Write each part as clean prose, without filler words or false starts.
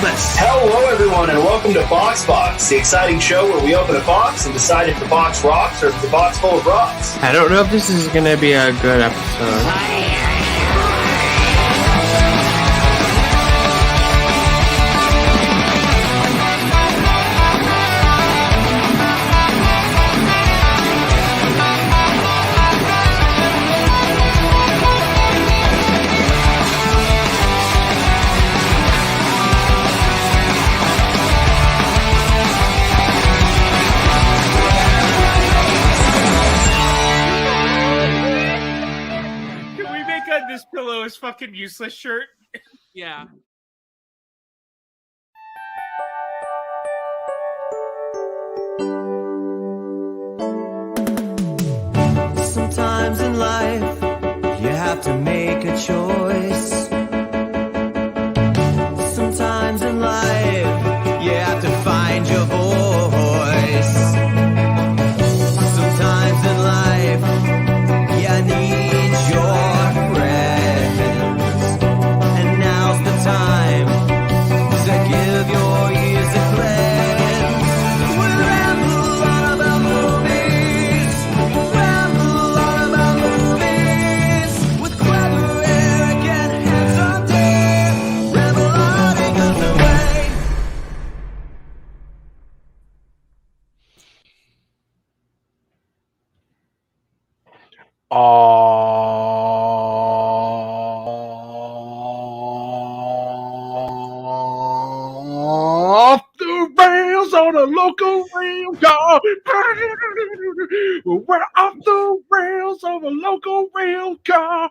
Christmas. Hello, everyone, and welcome to Box, the exciting show where we open a box and decide if the box rocks or if the box full of rocks. I don't know if this is going to be a good episode. This pillow is fucking useless shirt. Yeah. Sometimes in life you have to make a choice. Sometimes in life you have to find your voice. Sometimes in life you need your time to give your ears a cleanse. We'll ramble on about movies. Ramble on about movies. With clever Eric and handsome Dave. Ramble on and go away. Off the rails on a local rail car. We're off the rails of a local rail car.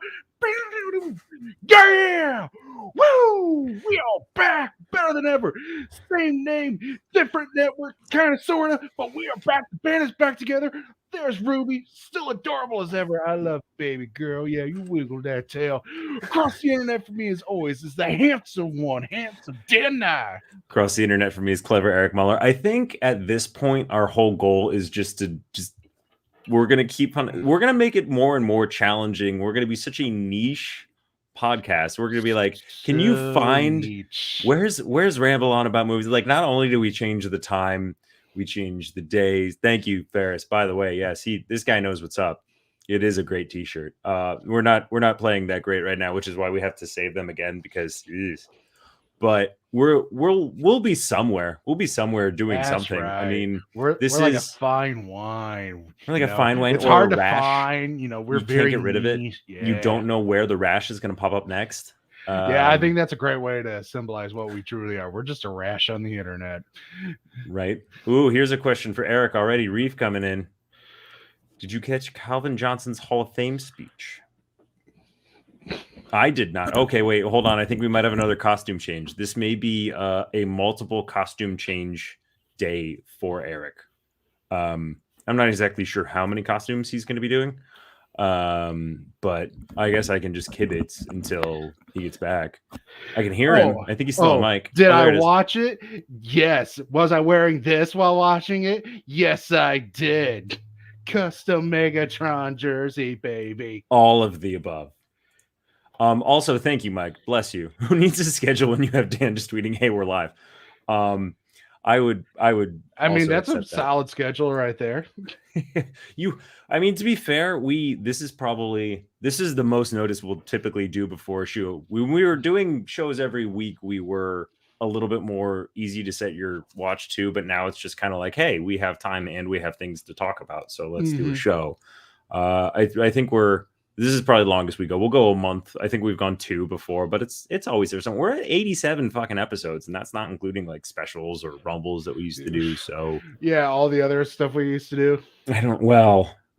Yeah! Woo! We are back, better than ever. Same name, different network, kind of, sort of, but we are back. The band is back together. There's Ruby, still adorable as ever. I love baby girl. Yeah, you wiggle that tail. Across the internet for me, as always, is the handsome one, handsome Dan Nye. Across the internet for me is clever Eric Muller. I think at this point, our whole goal is we're going to make it more and more challenging. We're going to be such a niche podcast. We're going to be like, can you find niche. Where's Ramble on about movies? Like, not only do we change the time, we change the days. Thank you, Ferris. By the way, yes, this guy knows what's up. It is a great T-shirt. We're not playing that great right now, which is why we have to save them again because. But we'll be somewhere. We'll be somewhere doing That's something. Right. I mean, we're like a fine wine. We're like a fine wine. It's or hard a to rash. find. We're you very can't get rid of it. Yeah. You don't know where the rash is going to pop up next. I think that's a great way to symbolize what we truly are. We're just a rash on the internet. Right. Ooh, here's a question for Eric already. Reef coming in. Did you catch Calvin Johnson's Hall of Fame speech? I did not. Okay, wait, hold on. I think we might have another costume change. This may be a multiple costume change day for Eric. I'm not exactly sure how many costumes he's going to be doing. But I guess I can just kibitz until he gets back. I can hear him. I think he's still on mic. Did I watch it? Yes. Was I wearing this while watching it? Yes, I did. Custom Megatron jersey, baby. All of the above. Also, thank you, Mike. Bless you. Who needs a schedule when you have Dan just tweeting, "Hey, we're live"? I would. I mean, that's a solid schedule right there. To be fair, this is the most notice we'll typically do before a show. When we were doing shows every week, we were a little bit more easy to set your watch to, but now it's just kind of like, hey, we have time and we have things to talk about, so let's do a show. I think this is probably the longest we go. We'll go a month. I think we've gone 2 before, but it's always there. We're at 87 fucking episodes, and that's not including like specials or rumbles that we used to do. So yeah, all the other stuff we used to do.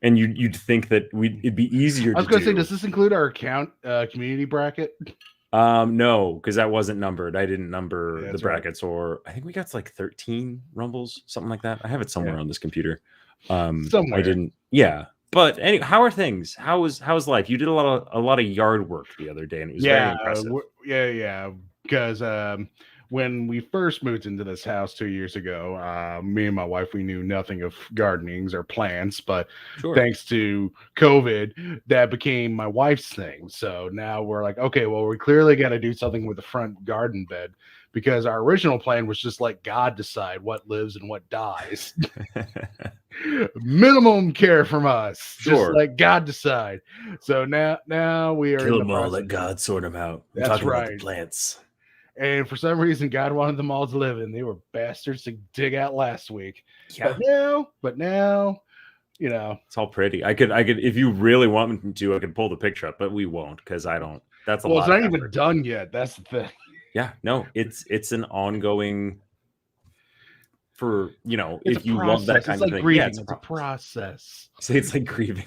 And you'd think that it'd be easier. I was going to say, does this include our community bracket? No, because that wasn't numbered. I didn't number the brackets, or I think we got like 13 rumbles, something like that. I have it somewhere on this computer. Somewhere. I didn't. Yeah. But anyway, how are things? How's life? You did a lot of yard work the other day, and it was very impressive. Yeah. Because when we first moved into this house 2 years ago, me and my wife, we knew nothing of gardenings or plants, but thanks to COVID, that became my wife's thing. So now we're like, okay, well, we clearly got to do something with the front garden bed because our original plan was just let God decide what lives and what dies. Minimum care from us. Just Sure. let God decide. So now we are Kill in the them all, process. let God sort them out. I'm That's talking about the right. plants. And for some reason, God wanted them all to live, and they were bastards to dig out last week. Yeah. But now, you know, It's all pretty. I could, if you really want me to, I could pull the picture up, but we won't because I don't. That's a well, lot. it's of not even effort. done yet. That's the thing. Yeah, no, it's an ongoing. For It's if a you love that process. kind It's of like thing, grieving. yeah, It's a process. Say it's like grieving.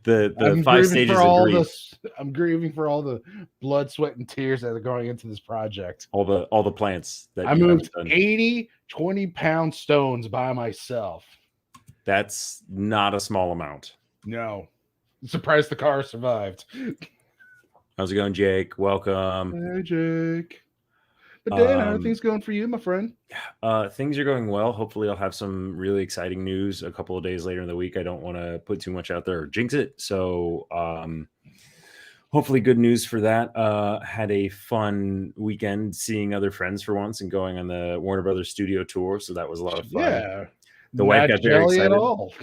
The I'm 5 grieving stages for of all grief. I'm grieving for all the blood, sweat, and tears that are going into this project. All the plants that I you moved haven't done. 80 20-pound stones by myself. That's not a small amount. No. I'm surprised the car survived. How's it going, Jake? Welcome. Hey, Jake. But Dan, how are Um, things going for you, my friend? Things are going well. Hopefully, I'll have some really exciting news a couple of days later in the week. I don't want to put too much out there or jinx it. So, hopefully, good news for that. Had a fun weekend seeing other friends for once and going on the Warner Brothers studio tour. So that was a lot of fun. Yeah. The wife Not got very jelly excited. at all.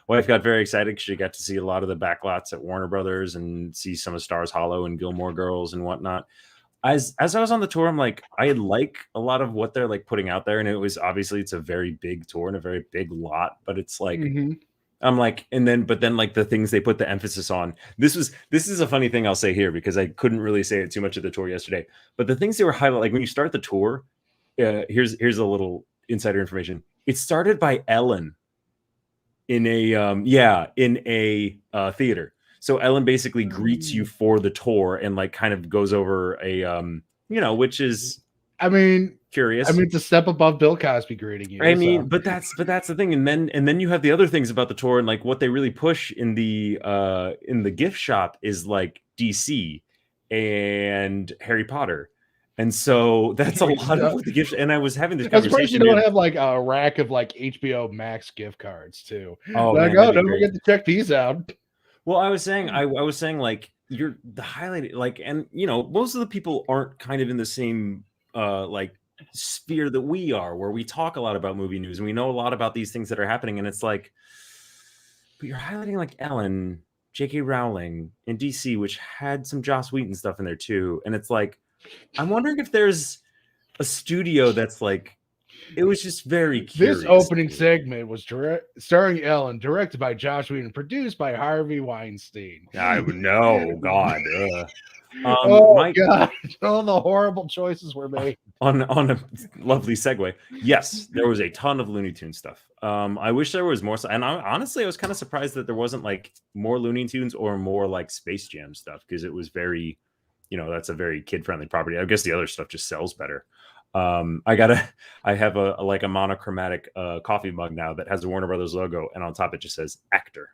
Wife got very excited because she got to see a lot of the backlots at Warner Brothers and see some of Stars Hollow and Gilmore Girls and whatnot. As I was on the tour, I'm like, I like a lot of what they're like putting out there, and it was obviously it's a very big tour and a very big lot, but it's like I'm like, but then like the things they put the emphasis on. This is a funny thing I'll say here because I couldn't really say it too much at the tour yesterday. But the things they were highlighting, like when you start the tour, here's a little insider information. It started by Ellen in a theater. So Ellen basically greets you for the tour and like kind of goes over a which is curious. I mean, it's a step above Bill Cosby greeting you. I mean, but that's the thing. And then you have the other things about the tour and like what they really push in the gift shop is like DC and Harry Potter. And so that's a lot of what the gift. And I was having this conversation. I'm surprised you don't have like a rack of like HBO Max gift cards too. Oh, like, man, don't forget to check these out. Well, I was saying like you're the highlighted like, and most of the people aren't kind of in the same like sphere that we are, where we talk a lot about movie news and we know a lot about these things that are happening. And it's like, but you're highlighting like Ellen, J.K. Rowling, and DC, which had some Joss Whedon stuff in there too. And it's like, I'm wondering if there's a studio that's like, it was just very curious. This opening segment was starring Ellen, directed by Josh Whedon, produced by Harvey Weinstein. I would know, God. God, all the horrible choices were made. On a lovely segue. Yes, there was a ton of Looney Tunes stuff. I wish there was more. And honestly, I was kind of surprised that there wasn't like more Looney Tunes or more like Space Jam stuff because it was very, that's a very kid-friendly property. I guess the other stuff just sells better. I have a monochromatic coffee mug now that has a Warner Brothers logo, and on top it just says actor.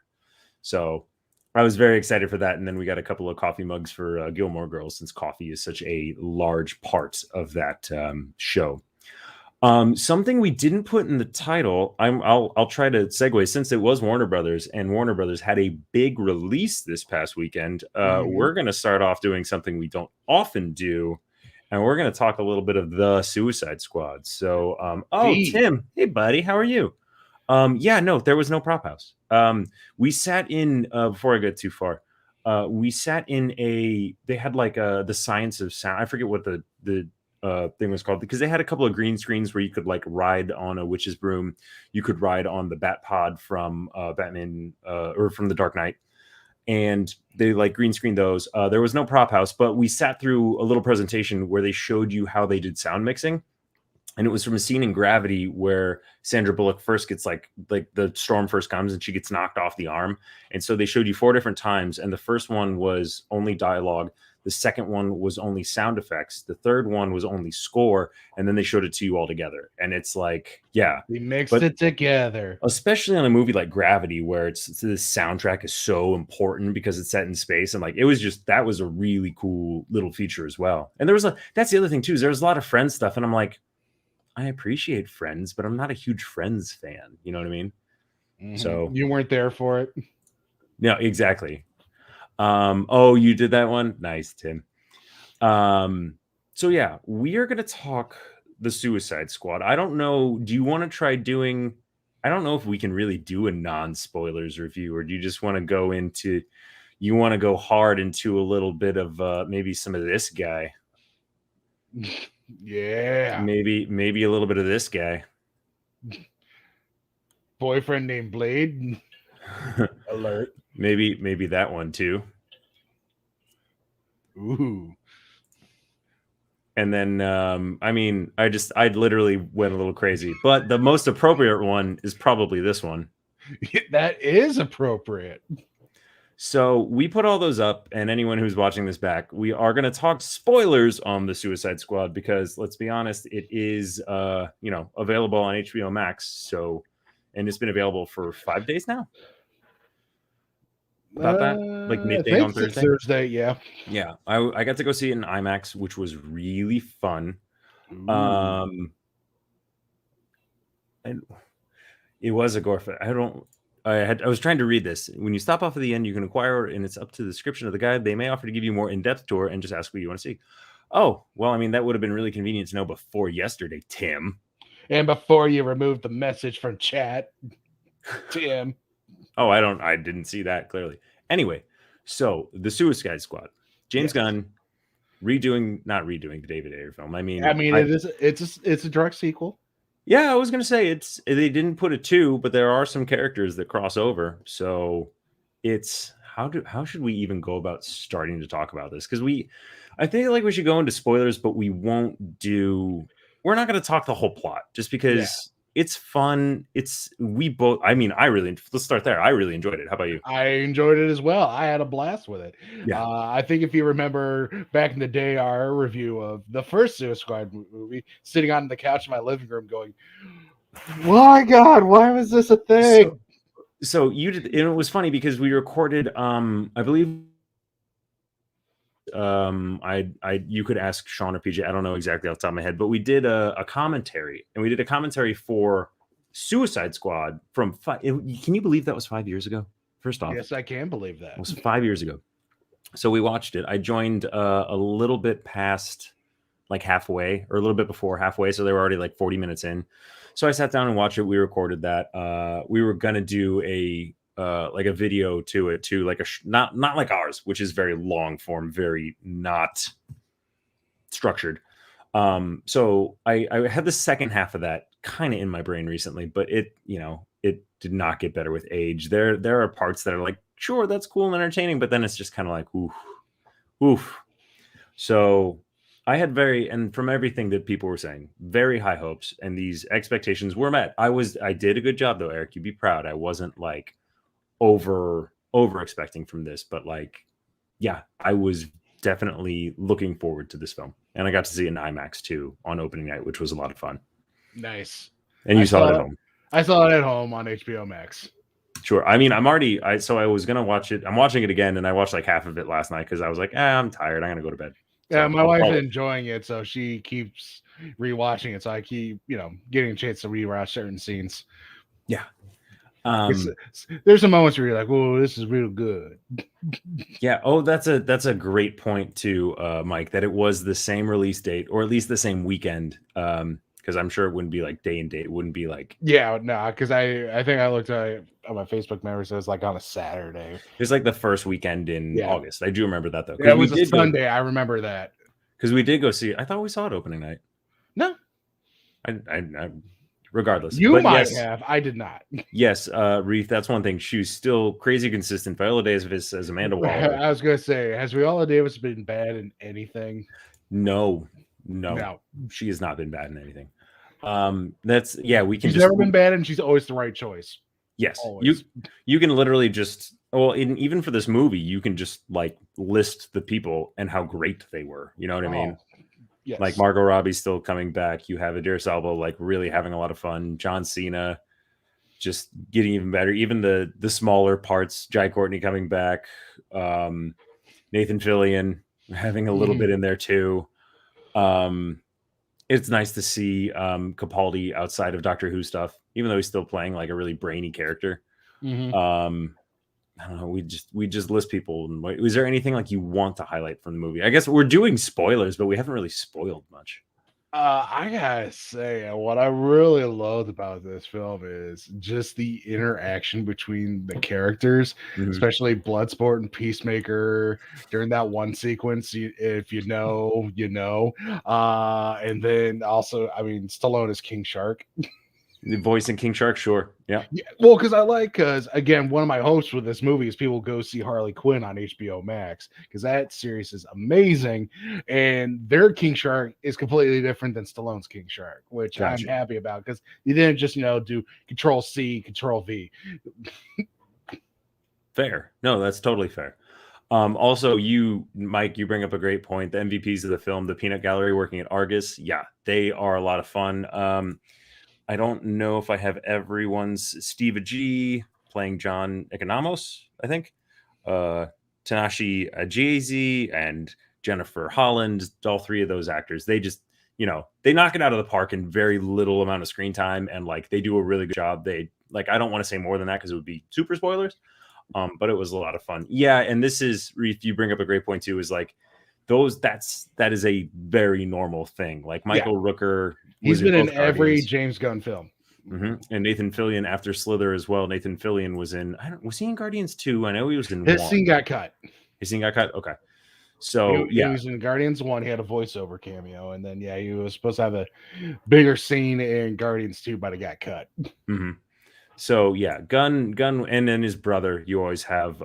So I was very excited for that. And then we got a couple of coffee mugs for Gilmore Girls, since coffee is such a large part of that show. Something we didn't put in the title, I'll try to segue, since it was Warner Brothers and Warner Brothers had a big release this past weekend. We're going to start off doing something we don't often do. And we're going to talk a little bit of the Suicide Squad. So, Tim, hey buddy, how are you? There was no prop house. We sat in, before I get too far, we sat in they had like the Science of Sound. I forget what the thing was called, because they had a couple of green screens where you could like ride on a witch's broom. You could ride on the Bat Pod from Batman or from The Dark Knight. And they like green screen those. There was no prop house, but we sat through a little presentation where they showed you how they did sound mixing. And it was from a scene in Gravity where Sandra Bullock first gets like the storm first comes and she gets knocked off the arm. And so they showed you 4 different times. And the first one was only dialogue. The second one was only sound effects. The third one was only score. And then they showed it to you all together. And it's like, yeah. We mixed it together. Especially on a movie like Gravity, where the soundtrack is so important because it's set in space. And like, that was a really cool little feature as well. And that's the other thing too, is there was a lot of Friends stuff. And I'm like, I appreciate Friends, but I'm not a huge Friends fan. You know what I mean? Mm-hmm. So you weren't there for it. No, exactly. You did that one. Nice, Tim. So yeah, we are going to talk the Suicide Squad. I don't know. Do you want to try doing? I don't know if we can really do a non-spoilers review, or do you just want to go into? You want to go hard into a little bit of maybe some of this guy, Yeah. maybe a little bit of this guy. Boyfriend named Blade. Alert. maybe that one too. Ooh. And then I literally went a little crazy, but the most appropriate one is probably this one. That is appropriate. So we put all those up, and anyone who's watching this back, we are going to talk spoilers on the Suicide Squad because let's be honest, it is available on HBO Max. So, and it's been available for 5 days now. About that, like midday on Thursday. Thursday, yeah. Yeah, I got to go see it in IMAX, which was really fun. Ooh. And it was a gore fest. I was trying to read this. When you stop off at the end, you can acquire, and it's up to the description of the guide. They may offer to give you more in-depth tour and just ask what you want to see. Oh, well, I mean, that would have been really convenient to know before yesterday, Tim. And before you removed the message from chat, Tim. Oh, I didn't see that clearly. Anyway, so the Suicide Squad, James Gunn not redoing the David Ayer film. It's a direct sequel. Yeah, I was gonna say they didn't put a 2, but there are some characters that cross over. So it's how should we even go about starting to talk about this? Because I think like we should go into spoilers, but we're not going to talk the whole plot just because it's fun. Let's start there. I really enjoyed it. How about you? I enjoyed it as well. I had a blast with it. Yeah. I think if you remember back in the day, our review of the first Suicide Squad movie, sitting on the couch in my living room going, my God, why was this a thing? So you did, and it was funny because we recorded, I believe, you could ask Sean or PJ. I don't know exactly off the top of my head, but we did a commentary, and we did a commentary for Suicide Squad from. Can you believe that was 5 years ago? First off, yes, I can believe that. It was 5 years ago. So we watched it. I joined a little bit past, like halfway, or a little bit before halfway. So they were already like 40 minutes in. So I sat down and watched it. We recorded that. We were gonna do a video to it too, like not like ours, which is very long form, very not structured. So I had the second half of that kind of in my brain recently, but it did not get better with age. There are parts that are like, sure, that's cool and entertaining, but then it's just kind of like, oof. So I had and from everything that people were saying, very high hopes, and these expectations were met. I did a good job though, Eric. You'd be proud. I wasn't like over expecting from this, but like, yeah, I was definitely looking forward to this film, and I got to see it in IMAX too on opening night, which was a lot of fun. Nice. And you saw it at home. I saw it at home on HBO Max. Sure. I mean, I was gonna watch it. I'm watching it again, and I watched like half of it last night because I was like, I'm tired. I'm gonna go to bed. Yeah, my wife's enjoying it, so she keeps rewatching it. So I keep, getting a chance to rewatch certain scenes. Yeah. There's some moments where you're like, "Whoa, this is real good." Yeah. Oh, that's a great point too, Mike. That it was the same release date, or at least the same weekend. Because I'm sure it wouldn't be like day and date. It wouldn't be like. Yeah, no, because I think I looked at on my Facebook memory, so it's like on a Saturday. It's like the first weekend in August. I do remember that though. Yeah, it was a Sunday. I remember that because we did go see it. I thought we saw it opening night. No, I regardless. You might have. I did not. Yes, Reef. That's one thing. She's still crazy consistent. Viola Davis as Amanda Waller. I was gonna say, has Viola Davis been bad in anything? No. She has not been bad in anything. We can. She's never been bad, and she's always the right choice. Yes, always. You can literally just even for this movie, you can just like list the people and how great they were. You know what I mean? Yes. Like Margot Robbie's still coming back. You have Idris Elba like really having a lot of fun. John Cena just getting even better. Even the smaller parts. Jai Courtney coming back. Nathan Fillion having a little bit in there too. It's nice to see Capaldi outside of Doctor Who stuff, even though he's still playing like a really brainy character. I don't know. We just list people. And was there anything like you want to highlight from the movie? I guess we're doing spoilers, but we haven't really spoiled much. I gotta say, what I really loved about this film is just the interaction between the characters, Mhm. especially Bloodsport and Peacemaker during that one sequence. If you know, you know. And then also, I mean, Stallone is King Shark. The voice in King Shark, sure. Yeah. Yeah, well, because again, one of my hopes with this movie is people go see Harley Quinn on HBO Max because that series is amazing, and their King Shark is completely different than Stallone's King Shark, which Gotcha. I'm happy about because you didn't just do Control C, Control V. Fair. No, that's totally fair. Also, Mike, you bring up a great point. The MVPs of the film, the Peanut Gallery working at Argus, yeah, they are a lot of fun. I don't know if I have everyone's. Steve G playing John Economos, I think. Tanashi Ajizi and Jennifer Holland, all three of those actors, they just, they knock it out of the park in very little amount of screen time, and like they do a really good job. They I don't want to say more than that because it would be super spoilers. But it was a lot of fun. Yeah, and this is, if you bring up a great point too, is like that is a very normal thing. Like Michael Rooker, He's been in both every Guardians. James Gunn film. And Nathan Fillion after Slither as well. Nathan Fillion was in. Was he in Guardians 2? I know he was in His 1. scene got cut. His scene got cut. Okay, so He was in Guardians 1. He had a voiceover cameo, and then he was supposed to have a bigger scene in Guardians 2, but it got cut. Mm-hmm. So yeah, Gunn, and then his brother. You always have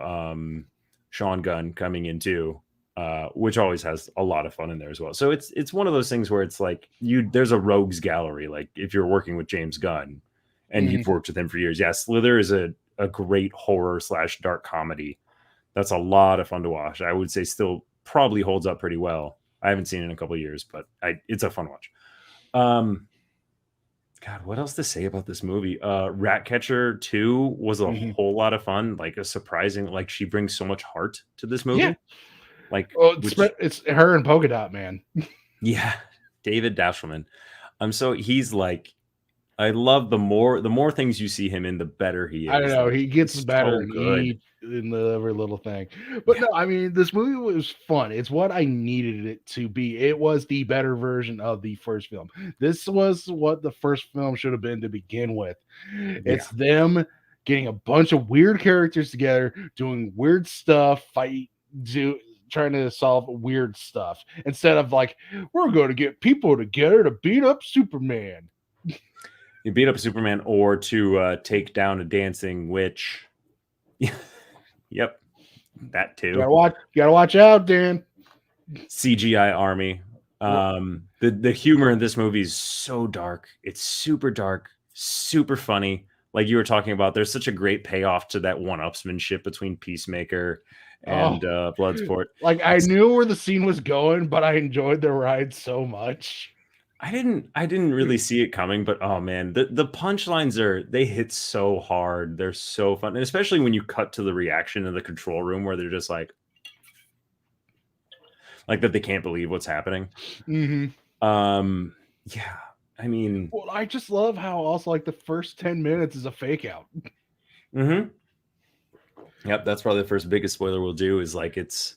Sean Gunn coming in too, which always has a lot of fun in there as well. So it's one of those things where it's like there's a rogues gallery. Like if you're working with James Gunn and you've worked with him for years, yeah, Slither is a great horror / dark comedy. That's a lot of fun to watch. I would say still probably holds up pretty well. I haven't seen it in a couple of years, but it's a fun watch. God, what else to say about this movie? Ratcatcher 2 was a whole lot of fun. Like a surprising, like she brings so much heart to this movie. Yeah. Like, it's her and Polka Dot Man. Yeah, David Dashelman. So he's like, I love the more things you see him in, the better he is. I don't know. Like, He gets better so good. in every little thing. But no, I mean, this movie was fun. It's what I needed it to be. It was the better version of the first film. This was what the first film should have been to begin with. It's them getting a bunch of weird characters together, doing weird stuff, trying to solve weird stuff instead of like, we're going to get people together to beat up Superman. You beat up Superman or to take down a dancing witch. Yep, that too. You gotta watch out, Dan. CGI army. The humor in this movie is so dark. It's super dark, super funny. Like you were talking about, there's such a great payoff to that one-upsmanship between Peacemaker and Bloodsport. Like I knew where the scene was going, but I enjoyed the ride so much. I didn't really see it coming, but oh man, the punchlines they hit so hard. They're so fun. And especially when you cut to the reaction in the control room where they're just like that they can't believe what's happening. Yeah. I mean, well, I just love how also like the first 10 minutes is a fake out. Yep, that's probably the first biggest spoiler we'll do is like it's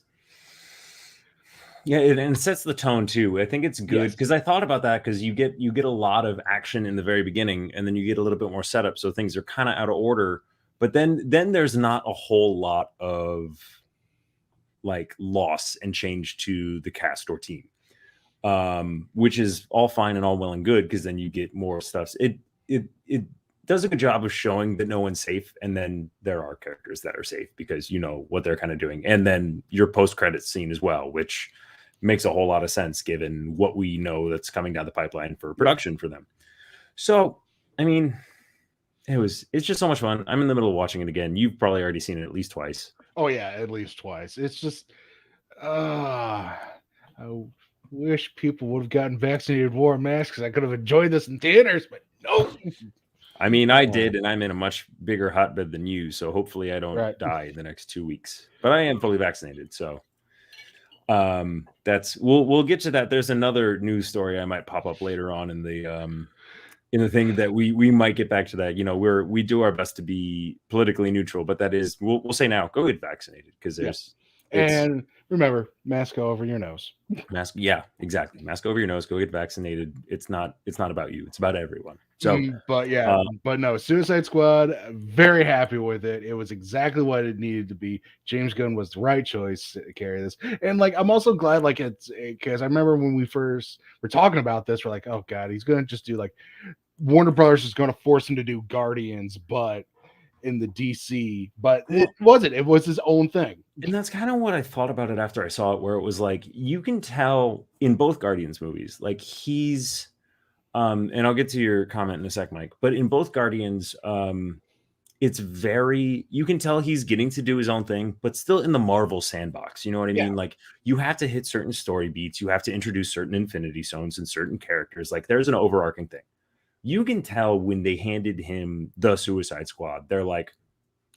and it sets the tone too. I think it's good because I thought about that because you get a lot of action in the very beginning and then you get a little bit more setup, so things are kind of out of order. But then there's not a whole lot of like loss and change to the cast or team, which is all fine and all well and good because then you get more stuff. It does a good job of showing that no one's safe, and then there are characters that are safe because you know what they're kind of doing, and then your post-credits scene as well, which makes a whole lot of sense given what we know that's coming down the pipeline for production for them. So, I mean, it's just so much fun. I'm in the middle of watching it again. You've probably already seen it at least twice. Oh yeah, at least twice. It's just, I wish people would have gotten vaccinated, wore masks. I could have enjoyed this in theaters, but no. I mean, I did, and I'm in a much bigger hotbed than you, so hopefully I don't die in the next 2 weeks. But I am fully vaccinated, so we'll get to that. There's another news story I might pop up later on in in the thing that we might get back to that. You know, we do our best to be politically neutral, but that is we'll say now, go get vaccinated because there's And remember, mask over your nose. mask. Yeah, exactly. Mask over your nose. Go get vaccinated. It's not about you. It's about everyone. So, But yeah, but no, Suicide Squad, very happy with it. It was exactly what it needed to be. James Gunn was the right choice to carry this. And like, I'm also glad, like, it's because I remember when we first were talking about this, we're like, oh God, he's going to just do like Warner Brothers is going to force him to do Guardians, but in the DC, but it wasn't. It was his own thing. and that's kind of what I thought about it after I saw it, where it was like you can tell in both Guardians movies, like he's and I'll get to your comment in a sec, Mike, but in both Guardians, it's very you can tell he's getting to do his own thing, but still in the Marvel sandbox. You know what I Yeah. mean? Like you have to hit certain story beats, you have to introduce certain Infinity Stones and certain characters. Like there's an overarching thing. You can tell when they handed him the Suicide Squad, they're like,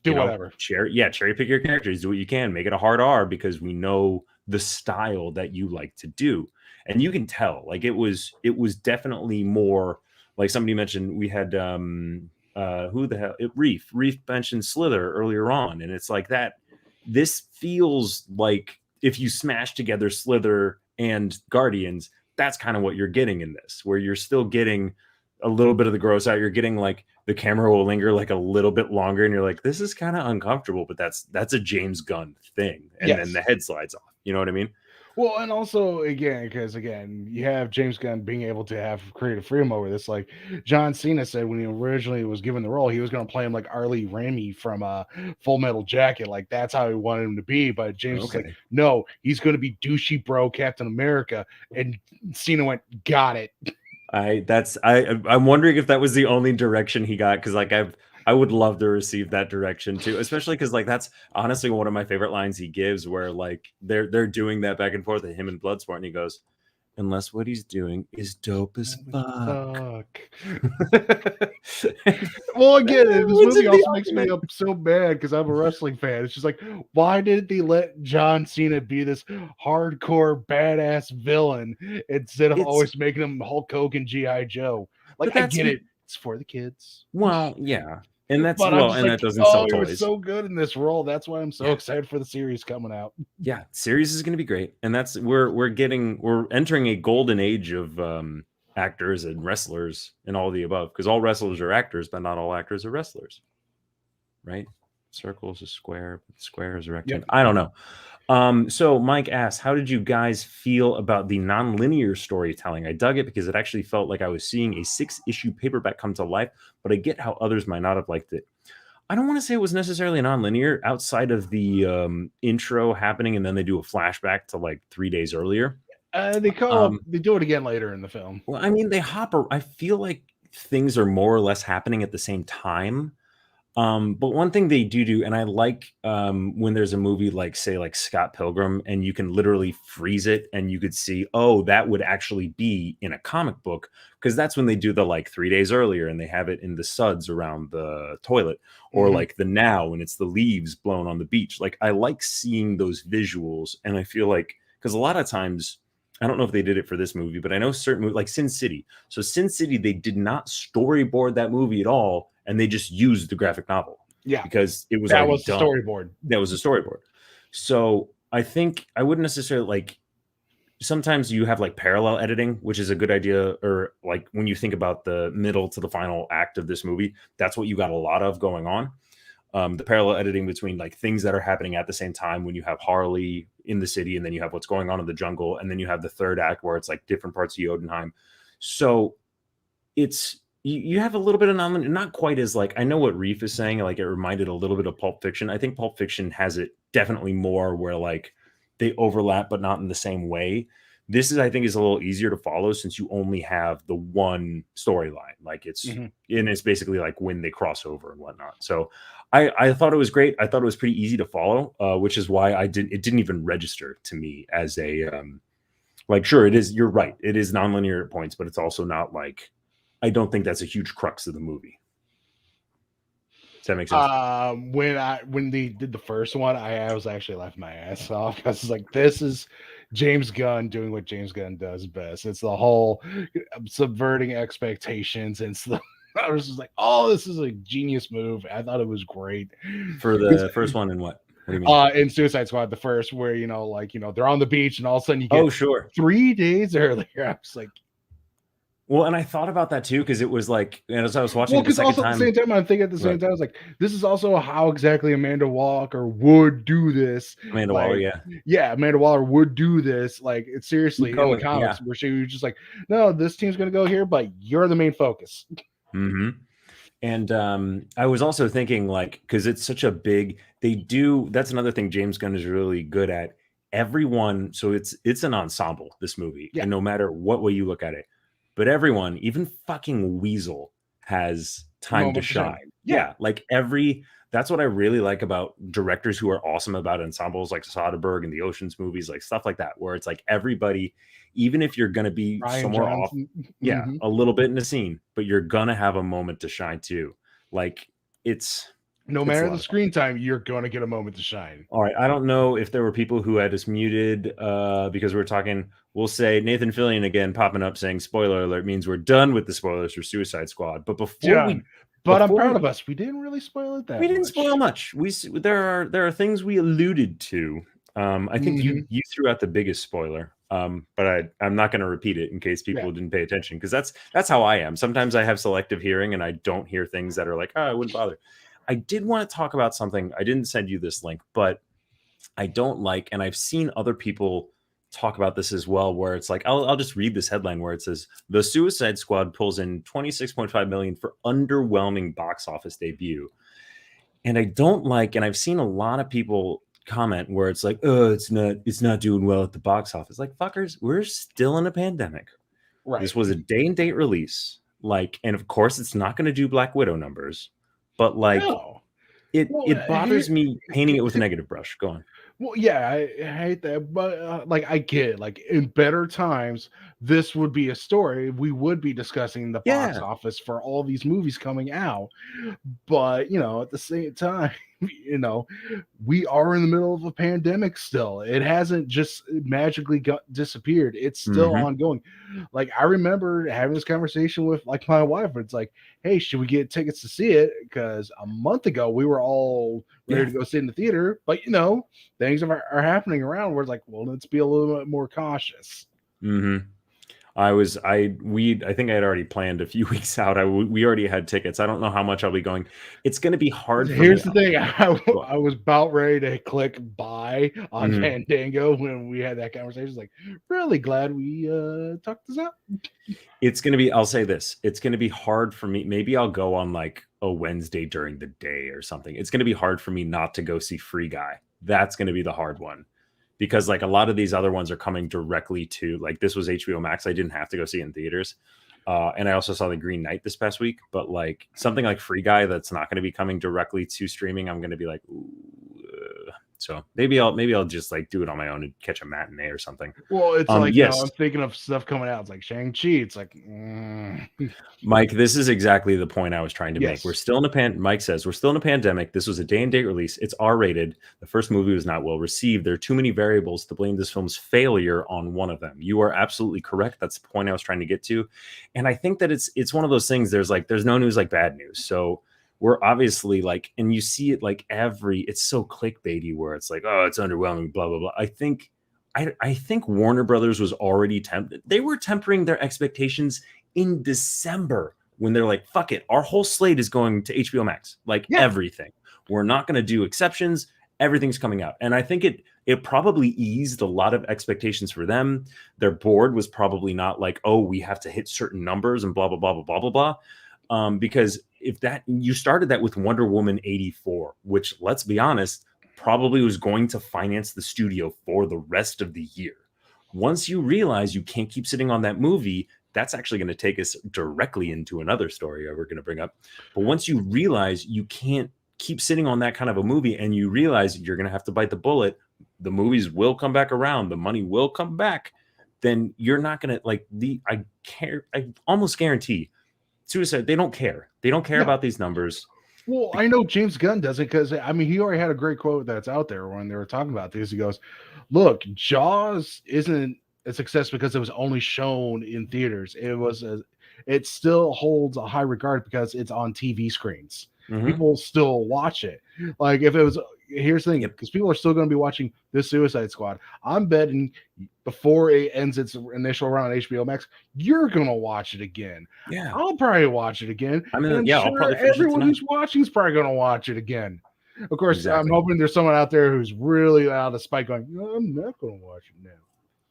Do you know, whatever. cherry pick your characters, do what you can, make it a hard R because we know the style that you like to do. And you can tell, like it was definitely more like somebody mentioned. We had who the hell Reef mentioned Slither earlier on, and it's like that. This feels like if you smash together Slither and Guardians, that's kind of what you're getting in this, where you're still getting a little bit of the gross out. You're getting like the camera will linger like a little bit longer, and you're like, this is kind of uncomfortable, but that's a James Gunn thing. And Yes. then the head slides off. You know what I mean? Well, and also because again, you have James Gunn being able to have creative freedom over this. Like John Cena said when he originally was given the role, he was going to play him like Arlie Ramy from Full Metal Jacket. Like that's how he wanted him to be. But James was like, no, he's going to be douchey bro Captain America. And Cena went, got it. I'm wondering if that was the only direction he got, because like I would love to receive that direction too, especially because like that's honestly one of my favorite lines he gives, where like they're doing that back and forth at him and Bloodsport, and he goes, unless what he's doing is dope as fuck. Well, again, this What's movie in the also makes me up so bad because I'm a wrestling fan. It's just like, why did they let John Cena be this hardcore badass villain instead of always making him Hulk Hogan, G.I. Joe? Like, I get it. It's for the kids. Well, yeah. And that's But well, and like, that doesn't sell he toys. was so good in this role. That's why I'm so excited for the series coming out. Yeah, series is going to be great, and that's we're entering a golden age of actors and wrestlers and all the above, because all wrestlers are actors, but not all actors are wrestlers, right? Circle is a square, square is a rectangle. Yep. I don't know. So Mike asks, how did you guys feel about the non-linear storytelling? I dug it because it actually felt like I was seeing a 6-issue paperback come to life, but I get how others might not have liked it. I don't want to say it was necessarily non-linear outside of the intro happening, and then they do a flashback to like 3 days earlier. They do it again later in the film. Well, I mean, I feel like things are more or less happening at the same time. But one thing they do, and I like when there's a movie like, say, like Scott Pilgrim, and you can literally freeze it and you could see, oh, that would actually be in a comic book, because that's when they do the like 3 days earlier and they have it in the suds around the toilet, or like the now and it's the leaves blown on the beach. Like I like seeing those visuals, and I feel like, because a lot of times, I don't know if they did it for this movie, but I know certain movies like Sin City. So Sin City, they did not storyboard that movie at all, and they just used the graphic novel. Yeah, because it was that was done. The storyboard. That was a storyboard. So I think I wouldn't necessarily like. Sometimes you have like parallel editing, which is a good idea, or like when you think about the middle to the final act of this movie, that's what you got a lot of going on. The parallel editing between like things that are happening at the same time, when you have Harley in the city, and then you have what's going on in the jungle, and then you have the third act where it's like different parts of Jotunheim. So it's you have a little bit of not quite as like, I know what Reef is saying, like it reminded a little bit of Pulp Fiction. I think Pulp Fiction has it definitely more where like they overlap, but not in the same way. This is, I think, is a little easier to follow since you only have the one storyline. Like it's and it's basically like when they cross over and whatnot. So I thought it was great. I thought it was pretty easy to follow, which is why it didn't even register to me as a like, sure, it is. You're right. It is nonlinear at points, but it's also not like, I don't think that's a huge crux of the movie. Does that make sense? When they did the first one, I was actually laughing my ass off because it's like, this is James Gunn doing what James Gunn does best. It's the whole subverting expectations and stuff. I was just like, oh, this is a genius move. I thought it was great. For the first one, and what do you mean? In Suicide Squad, the first, where they're on the beach and all of a sudden you get Oh, sure. 3 days earlier. I was like, Well, and I thought about that too, because it was like, and as I was watching well, it the because second also time, at the same time, I'm thinking at the same time, I was like, this is also how exactly Amanda Walker would do this. Amanda Like, Waller, yeah. Yeah, Amanda Waller would do this. Like, it's seriously in the going, comics, yeah. where she was just like, no, this team's going to go here, but you're the main focus. Mm-hmm. And I was also thinking, like, because it's such a big, that's another thing James Gunn is really good at. Everyone, so it's an ensemble, this movie, Yeah. and no matter what way you look at it, but everyone, even fucking Weasel, has time Moment to to shine. shine. Yeah, like that's what I really like about directors who are awesome about ensembles, like Soderbergh and the Ocean's movies, like stuff like that, where it's like everybody, even if you're going to be Ryan somewhere Johnson. off, yeah, Mhm. a little bit in a scene, but you're going to have a moment to shine too. Like No it's a matter lot the of fun. screen time, you're going to get a moment to shine. All right. I don't know if there were people who had us muted because we were talking. We'll say Nathan Fillion again popping up saying spoiler alert means we're done with the spoilers for Suicide Squad. But But I'm before proud we- of us. We didn't really spoil it that we didn't much. spoil much. There are things we alluded to. I think you threw out the biggest spoiler. But I'm not going to repeat it in case people didn't pay attention, because that's how I am. Sometimes I have selective hearing and I don't hear things that are like, oh, I wouldn't bother. I did want to talk about something. I didn't send you this link, but I don't like, and I've seen other people talk about this as well, where it's like, I'll just read this headline where it says the Suicide Squad pulls in $26.5 million for underwhelming box office debut. And I don't like, and I've seen a lot of people comment where it's like, oh, it's not doing well at the box office. Like, fuckers, we're still in a pandemic. Right. This was a day and date release. Like, and of course it's not going to do Black Widow numbers, but like it bothers me painting it with a negative brush. Go on. Well, yeah, I hate that, but like I get it. Like in better times, this would be a story. We would be discussing the box office for all these movies coming out. But at the same time, we are in the middle of a pandemic still. It hasn't just magically disappeared. It's still ongoing. Like I remember having this conversation with like my wife. It's like, hey, should we get tickets to see it? Because a month ago we were all ready to go sit in the theater, but things are happening around where it's like, well, let's be a little bit more cautious. I think I had already planned a few weeks out. We already had tickets. I don't know how much I'll be going. It's going to be hard. Here's the thing. I was about ready to click buy on Fandango when we had that conversation. It's like, really glad we talked this out. It's going to be, I'll say this. It's going to be hard for me. Maybe I'll go on like a Wednesday during the day or something. It's going to be hard for me not to go see Free Guy. That's going to be the hard one. Because like a lot of these other ones are coming directly to, like, this was HBO Max. I didn't have to go see it in theaters. And I also saw The Green Knight this past week. But like something like Free Guy that's not going to be coming directly to streaming, I'm going to be like, ooh. So maybe I'll just like do it on my own and catch a matinee or something. Well, it's like, yes. I'm thinking of stuff coming out. It's like Shang-Chi. It's like, Mike, this is exactly the point I was trying to make. We're still in a Mike says we're still in a pandemic. This was a day and date release. It's R-rated. The first movie was not well received. There are too many variables to blame this film's failure on one of them. You are absolutely correct. That's the point I was trying to get to. And I think that it's one of those things. There's no news like bad news. So we're obviously like, and you see it like it's so clickbaity where it's like, oh, it's underwhelming, blah, blah, blah. I think Warner Brothers was already they were tempering their expectations in December when they're like, fuck it, our whole slate is going to HBO Max, everything. We're not going to do exceptions. Everything's coming out. And I think it probably eased a lot of expectations for them. Their board was probably not like, oh, we have to hit certain numbers and blah, blah, blah, blah, blah, blah, blah. Because if you started that with Wonder Woman 84, which, let's be honest, probably was going to finance the studio for the rest of the year. Once you realize you can't keep sitting on that movie, that's actually going to take us directly into another story we're going to bring up. But once you realize you can't keep sitting on that kind of a movie and you realize you're going to have to bite the bullet, the movies will come back around, the money will come back, then you're not going to I almost guarantee Suicide, they don't care. They don't care about these numbers. Well, I know James Gunn does it because I mean he already had a great quote that's out there when they were talking about this. He goes, "Look, Jaws isn't a success because it was only shown in theaters. It still holds a high regard because it's on TV screens. Mhm. People still watch it. Like if it was, here's the thing, Yep. because people are still going to be watching the Suicide Squad. I'm betting before it ends its initial run on HBO Max, you're going to watch it again. Yeah. I'll probably watch it again. I mean, and I'm yeah, I'll sure probably finish it everyone tonight. who's watching is probably going to watch it again. Of course, Exactly. I'm hoping there's someone out there who's really out of spite going, no, I'm not going to watch it now.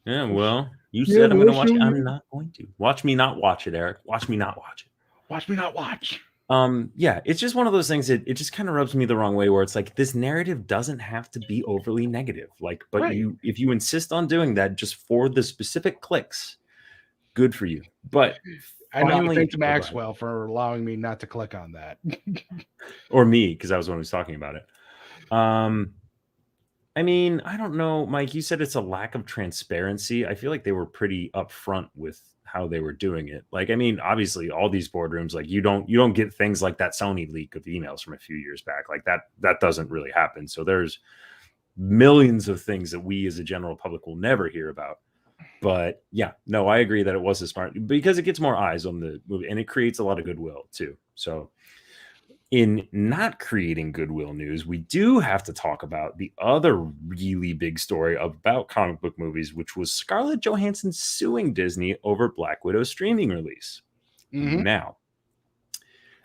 Yeah, well, you Yeah, said I'm going to well, watch it. sure. I'm not going to. Watch me not watch it, Eric. Watch me not watch it. Watch me not watch. Yeah, it's just one of those things that it just kind of rubs me the wrong way where it's like this narrative doesn't have to be overly negative. Like, but Right. if you insist on doing that just for the specific clicks, good for you. But I know. finally- Thanks to Oh, go ahead. Maxwell for allowing me not to click on that. or me, because I was the one who was talking about it. I mean, I don't know, Mike. You said it's a lack of transparency. I feel like they were pretty upfront with how they were doing it. Like, I mean, obviously, all these boardrooms, like you don't get things like that Sony leak of emails from a few years back. Like that doesn't really happen. So there's millions of things that we as a general public will never hear about. But yeah, no, I agree that it was a smart because it gets more eyes on the movie and it creates a lot of goodwill too. So in not creating goodwill news, we do have to talk about the other really big story about comic book movies, which was Scarlett Johansson suing Disney over Black Widow's streaming release. Mhm. Now,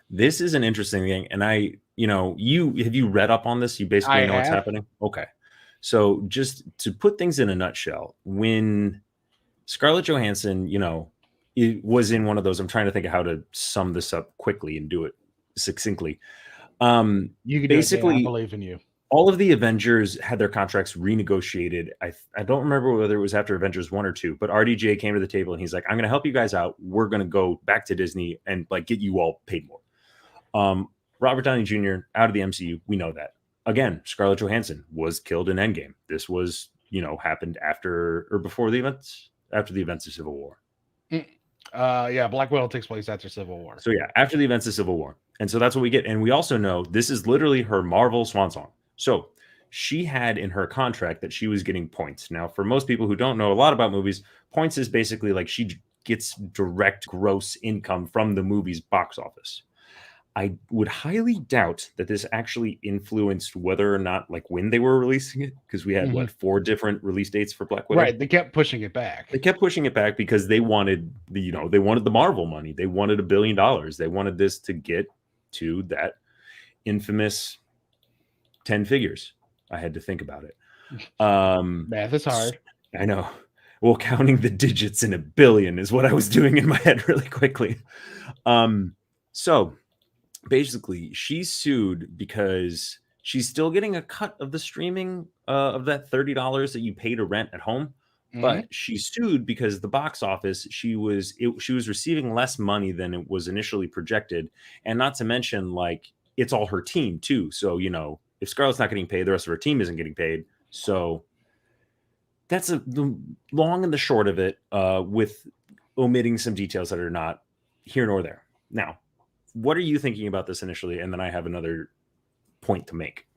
this is an interesting thing. And have you read up on this? You basically I know what's have. happening? Okay. So just to put things in a nutshell, when Scarlett Johansson, it was in one of those, I'm trying to think of how to sum this up quickly and do it succinctly. You can do it, Dan. I Basically, believe in you. all of the Avengers had their contracts renegotiated. I don't remember whether it was after Avengers 1 or 2, but RDJ came to the table and he's like, I'm going to help you guys out. We're going to go back to Disney and like get you all paid more. Robert Downey Jr. out of the MCU, we know that. Again, Scarlett Johansson was killed in Endgame. This was, happened after or before the events of Civil War. Black Widow takes place after Civil War. So yeah, after the events of Civil War. And so that's what we get. And we also know this is literally her Marvel swan song. So she had in her contract that she was getting points. Now, for most people who don't know a lot about movies, points is basically like she gets direct gross income from the movie's box office. I would highly doubt that this actually influenced whether or not, like, when they were releasing it, because we had, 4 different release dates for Black Widow? Right, they kept pushing it back. They kept pushing it back because they wanted they wanted the Marvel money. They wanted $1 billion. They wanted this to get to that infamous 10 figures. I had to think about it. Math is hard. I know. Well, counting the digits in $1 billion is what I was doing in my head really quickly. So basically, she sued because she's still getting a cut of the streaming of that $30 that you pay to rent at home. But she sued because the box office, she was receiving less money than it was initially projected. And not to mention, like, it's all her team too. So, if Scarlett's not getting paid, the rest of her team isn't getting paid. So that's the long and the short of it, with omitting some details that are not here nor there. Now, what are you thinking about this initially? And then I have another point to make.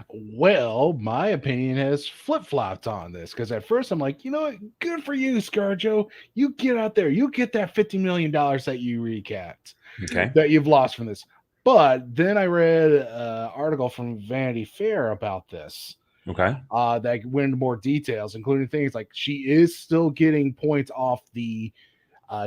Well, my opinion has flip-flopped on this because at first I'm like, you know what? Good for you, ScarJo. You get out there. You get that $50 million that you recapped, Okay. that you've lost from this. But then I read an article from Vanity Fair about this. Okay. That went into more details, including things like she is still getting points off the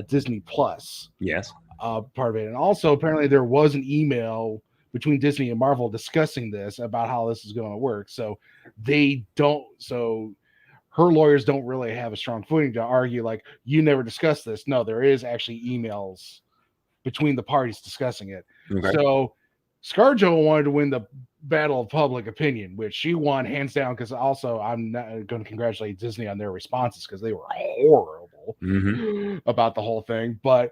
Disney Plus Yes. part of it. And also, apparently, there was an email between Disney and Marvel discussing this about how this is going to work. So her lawyers don't really have a strong footing to argue like you never discussed this. No, there is actually emails between the parties discussing it. Okay. So ScarJo wanted to win the battle of public opinion, which she won hands down. Because also, I'm not going to congratulate Disney on their responses because they were horrible about the whole thing. But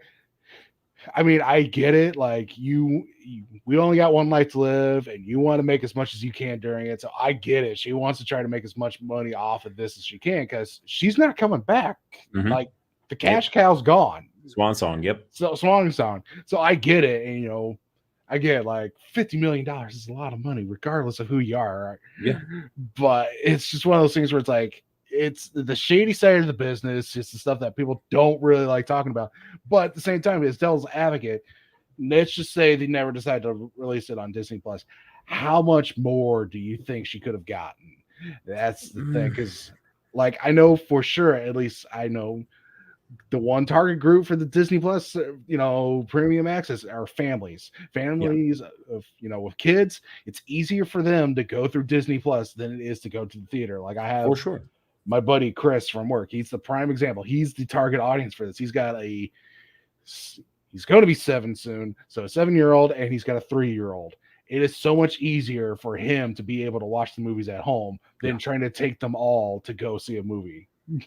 I mean, I get it. Like we only got one life to live, and you want to make as much as you can during it. So I get it. She wants to try to make as much money off of this as she can because she's not coming back. Like the cash cow's gone. Swan song. Yep. So swan song. So I get it, and Again, like $50 million is a lot of money, regardless of who you are, right? Yeah. But it's just one of those things where it's like it's the shady side of the business, it's the stuff that people don't really like talking about. But at the same time, as devil's advocate, let's just say they never decided to release it on Disney Plus. How much more do you think she could have gotten? That's the thing, because like I know for sure, at least I know the one target group for the Disney Plus, premium access are families. Families of with kids. It's easier for them to go through Disney Plus than it is to go to the theater. Like I have For sure. my buddy Chris from work. He's the prime example. He's the target audience for this. He's going to be 7 soon, so a 7-year-old, and he's got a 3-year-old. It is so much easier for him to be able to watch the movies at home than trying to take them all to go see a movie in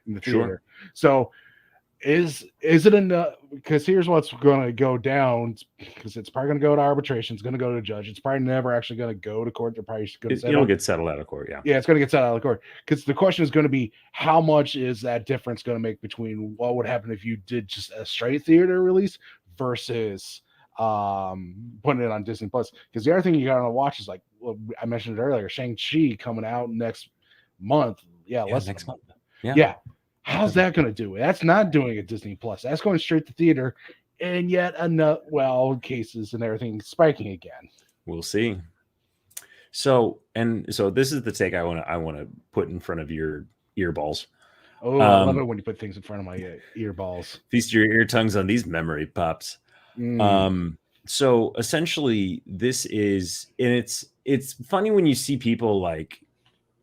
the theater. So is it enough? Because here's what's going to go down, because it's probably going to go to arbitration. It's going to go to a judge. It's probably never actually going to go to court. They're probably going to It'll get settled out of court. Yeah. Yeah, it's going to get settled out of court, because the question is going to be how much is that difference going to make between what would happen if you did just a straight theater release versus putting it on Disney Plus. Because the other thing you got to watch is, like I mentioned it earlier, Shang-Chi coming out next month. Next month. Yeah. How's that going to do it? That's not doing it Disney Plus. That's going straight to theater, and yet another cases and everything spiking again. We'll see. So this is the take I want to put in front of your earballs. Oh, I love it when you put things in front of my earballs. Feast your ear tongues on these memory pops. So essentially, this is, and it's funny when you see people like.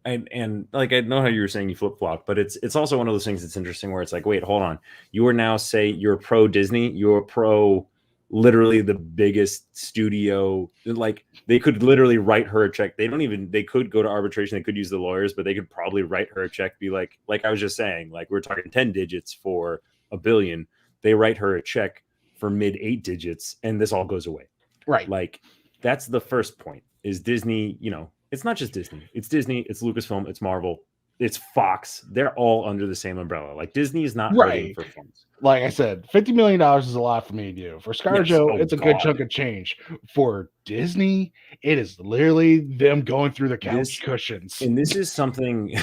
And like I know how you were saying you flip flop, but it's also one of those things that's interesting where it's like, wait, hold on, you are now say you're pro Disney, you're pro literally the biggest studio. Like they could literally write her a check. They could go to arbitration. They could use the lawyers, but they could probably write her a check. Be like I was just saying, like we're talking 10 digits for $1 billion. They write her a check for mid 8 digits, and this all goes away. Right. Like that's the first point. Is Disney, it's not just Disney. It's Disney, it's Lucasfilm, it's Marvel, it's Fox. They're all under the same umbrella. Like Disney is not hurting for films. Like I said, $50 million is a lot for me and you. For ScarJo, it's a good chunk of change. For Disney, it is literally them going through the couch cushions. And this is something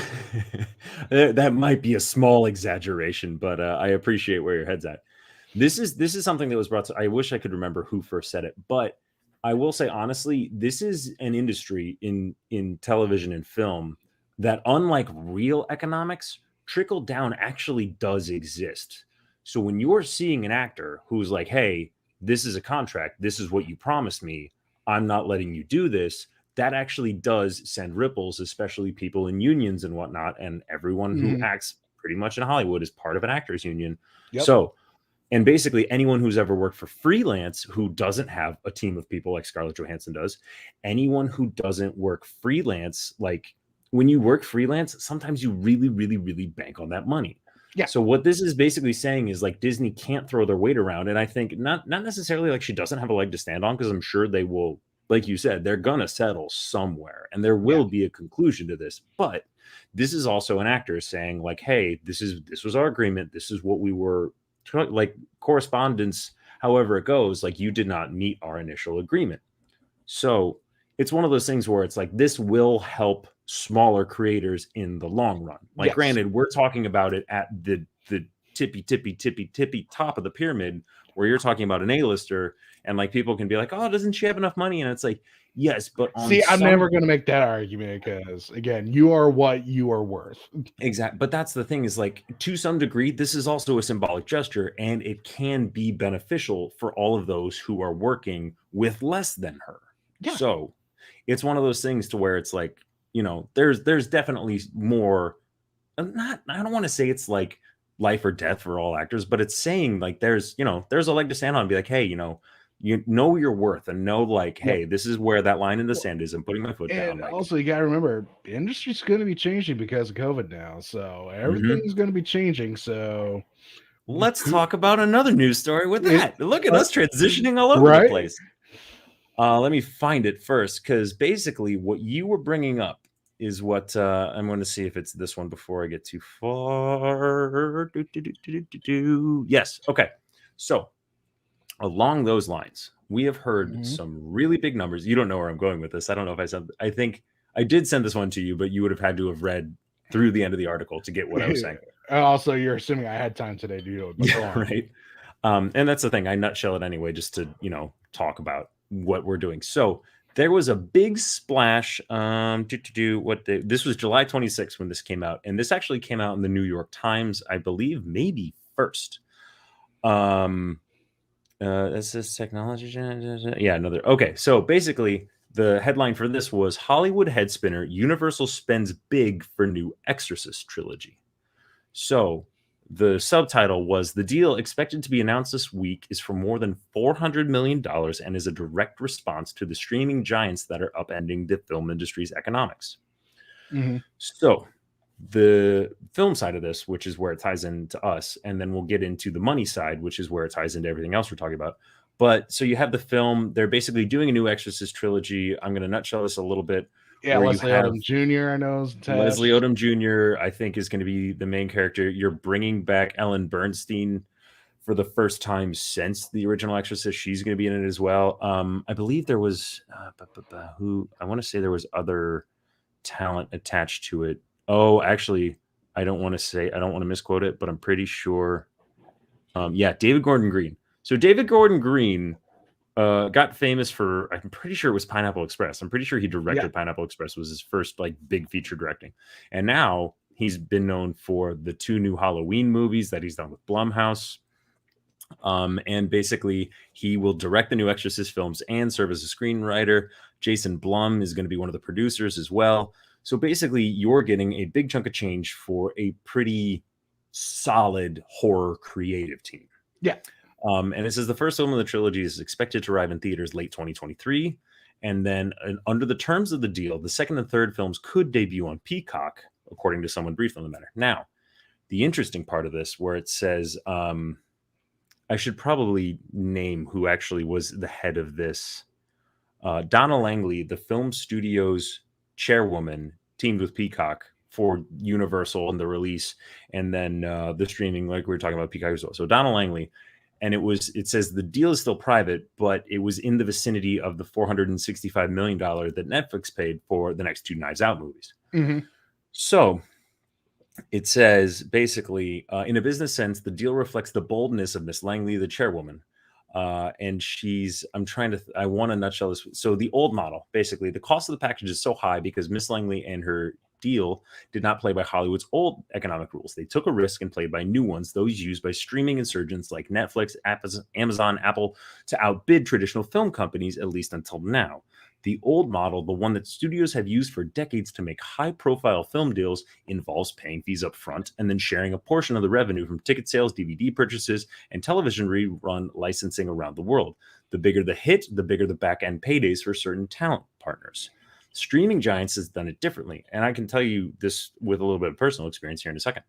that might be a small exaggeration, but I appreciate where your head's at. This is something that was brought to. I wish I could remember who first said it, but I will say honestly, this is an industry in television and film that, unlike real economics, trickle down actually does exist. So when you're seeing an actor who's like, hey, this is a contract, this is what you promised me, I'm not letting you do this, that actually does send ripples, especially people in unions and whatnot. And everyone who acts pretty much in Hollywood is part of an actors union. Yep. So, and basically anyone who's ever worked for freelance who doesn't have a team of people like Scarlett Johansson does, anyone who doesn't work freelance, like when you work freelance, sometimes you really, really, really bank on that money. Yeah. So what this is basically saying is like Disney can't throw their weight around. And I think not necessarily like she doesn't have a leg to stand on, because I'm sure they will, like you said, they're going to settle somewhere and there will be a conclusion to this. But this is also an actor saying like, hey, this was our agreement. This is what we were like, correspondence, however it goes, like you did not meet our initial agreement. So it's one of those things where it's like this will help smaller creators in the long run. Like, granted, we're talking about it at the tippy top of the pyramid, where you're talking about an A-lister, and like people can be like, oh, doesn't she have enough money? And it's like, yes, but I'm never going to make that argument, because again, you are what you are worth. Exactly. But that's the thing, is like, to some degree, this is also a symbolic gesture, and it can be beneficial for all of those who are working with less than her. Yeah. So it's one of those things to where it's like, there's definitely more, I don't want to say it's like life or death for all actors, but it's saying like there's a leg to stand on and be like, hey, you know your worth, and know like, hey, this is where that line in the sand is. I'm putting my foot down. And like, also, you got to remember, the industry's going to be changing because of COVID now. So everything's going to be changing. So let's talk about another news story with that. Look at us transitioning all over the place. Let me find it first, because basically what you were bringing up is what I'm going to see if it's this one before I get too far. Yes. Okay. So along those lines, we have heard some really big numbers. You don't know where I'm going with this. I don't know if I think I did send this one to you, but you would have had to have read through the end of the article to get what I was saying. Also, you're assuming I had time today to do it. But go on. Right. And that's the thing. I nutshell it anyway, just to, talk about what we're doing. So there was a big splash. This was July 26th when this came out. And this actually came out in the New York Times, I believe, maybe first. This is technology. Yeah, another. Okay. So basically, the headline for this was Hollywood head spinner. Universal spends big for new Exorcist trilogy. So the subtitle was the deal expected to be announced this week is for more than $400 million and is a direct response to the streaming giants that are upending the film industry's economics. So the film side of this, which is where it ties into us, and then we'll get into the money side, which is where it ties into everything else we're talking about. But so you have the film, they're basically doing a new Exorcist trilogy. I'm going to nutshell this a little bit. Yeah, Leslie Odom Jr. I know is attached. Leslie Odom Jr. I think is going to be the main character. You're bringing back Ellen Bernstein for the first time since the original Exorcist. She's going to be in it as well. I believe there was who I want to say there was other talent attached to it. Oh, actually, I don't want to misquote it, but I'm pretty sure. David Gordon Green. So David Gordon Green got famous for, I'm pretty sure it was Pineapple Express. I'm pretty sure he directed Pineapple Express, was his first like big feature directing. And now he's been known for the 2 new Halloween movies that he's done with Blumhouse. And basically he will direct the new Exorcist films and serve as a screenwriter. Jason Blum is going to be one of the producers as well. So basically you're getting a big chunk of change for a pretty solid horror creative team. Yeah. And it says the first film of the trilogy is expected to arrive in theaters late 2023. And then under the terms of the deal, the second and third films could debut on Peacock, according to someone briefed on the matter. Now, the interesting part of this, where it says, I should probably name who actually was the head of this. Donna Langley, the film studio's chairwoman, teamed with Peacock for Universal and the release, and then the streaming, like we were talking about Peacock as well. So Donna Langley. And it says the deal is still private, but it was in the vicinity of the $465 million that Netflix paid for the next 2 Knives Out movies. So it says basically, in a business sense, the deal reflects the boldness of Miss Langley, the chairwoman. And I want to nutshell this. So the old model, basically, the cost of the package is so high because Miss Langley and her deal did not play by Hollywood's old economic rules. They took a risk and played by new ones, those used by streaming insurgents like Netflix, Amazon, Apple, to outbid traditional film companies, at least until now. The old model, the one that studios have used for decades to make high-profile film deals, involves paying fees up front and then sharing a portion of the revenue from ticket sales, DVD purchases, and television rerun licensing around the world. The bigger the hit, the bigger the back-end paydays for certain talent partners. Streaming giants has done it differently. And I can tell you this with a little bit of personal experience here in a second.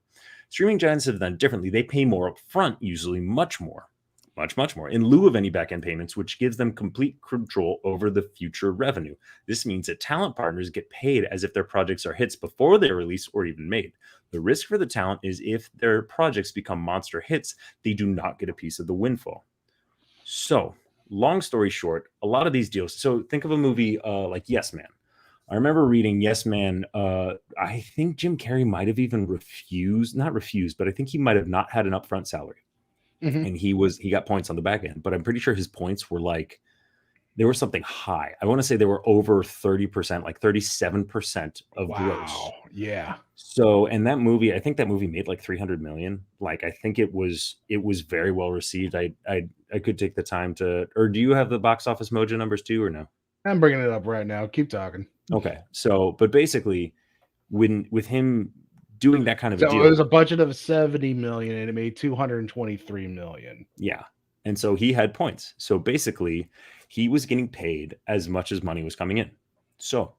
Streaming giants have done it differently. They pay more up front, usually much more, in lieu of any back-end payments, which gives them complete control over the future revenue. This means that talent partners get paid as if their projects are hits before they're released or even made. The risk for the talent is if their projects become monster hits, they do not get a piece of the windfall. So, long story short, a lot of these deals. So think of a movie like Yes Man. I remember reading Yes Man. I think Jim Carrey might have even not refused, but I think he might have not had an upfront salary. And he got points on the back end, but I'm pretty sure his points were they were something high. I want to say they were over 30%, like 37% of gross. Yeah. So, and that movie, I think that movie made like 300 million. Like, I think it was very well received. I could take the time or do you have the box office mojo numbers too, or no? I'm bringing it up right now. Keep talking. Okay. So, but basically with him doing that kind of a deal. So it was a budget of 70 million and it made 223 million. Yeah. And so he had points. So basically he was getting paid as much as money was coming in. So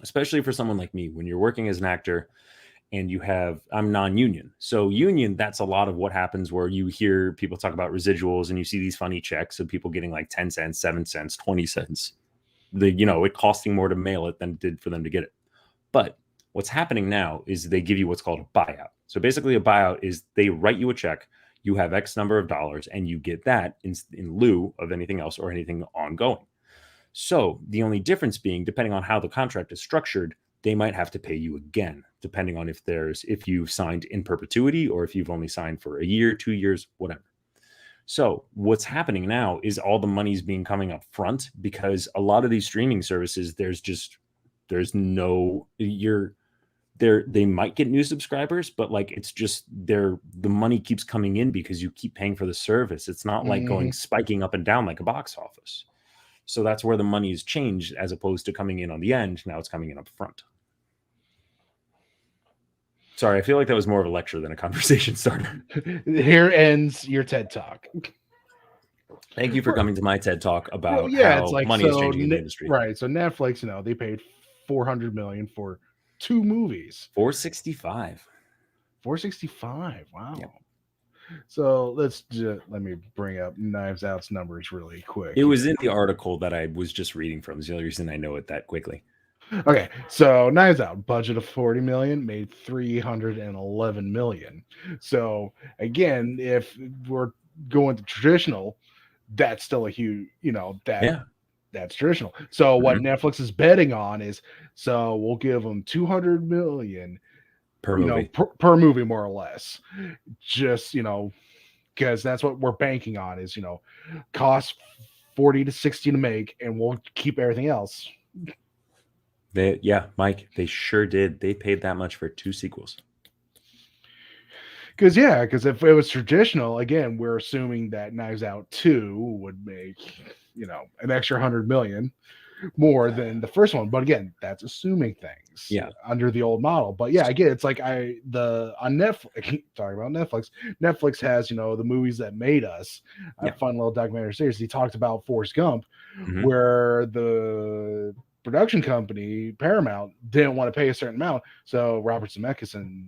especially for someone like me, when you're working as an actor and I'm non-union. So union, that's a lot of what happens where you hear people talk about residuals and you see these funny checks of people getting like 10 cents, 7 cents, 20 cents. It costing more to mail it than it did for them to get it. But what's happening now is they give you what's called a buyout. So basically a buyout is they write you a check. You have X number of dollars, and you get that in lieu of anything else or anything ongoing. So the only difference being, depending on how the contract is structured, they might have to pay you again, depending on if you've signed in perpetuity or if you've only signed for a year, 2 years, whatever. So what's happening now is all the money's being coming up front, because a lot of these streaming services, they might get new subscribers, but like it's just the money keeps coming in because you keep paying for the service. It's not like going spiking up and down like a box office. So that's where the money is changed, as opposed to coming in on the end. Now it's coming in up front. Sorry, I feel like that was more of a lecture than a conversation starter. Here ends your TED Talk. Thank you for coming to my TED Talk about it's how like, money is changing in the industry. Right. So Netflix, they paid $400 million for 2 movies. 465. 465. Wow. Yep. So let me bring up Knives Out's numbers really quick. It was in the article that I was just reading from. It's the only reason I know it that quickly. Okay, so Knives Out, budget of $40 million, made $311 million. So again, if we're going to traditional, that's still a huge, that's traditional. So what Netflix is betting on is, so we'll give them $200 million per movie, per movie, more or less. Just because that's what we're banking on is cost 40 to 60 to make, and we'll keep everything else. Mike, they sure did. They paid that much for 2 sequels. Because if it was traditional, again, we're assuming that Knives Out 2 would make, an extra $100 million more than the first one. But again, that's assuming things under the old model. But again, it's like on Netflix, talking about Netflix, Netflix has, the movies that made us, a fun little documentary series. He talked about Forrest Gump, where the production company, Paramount, didn't want to pay a certain amount. So Robert Zemeckis and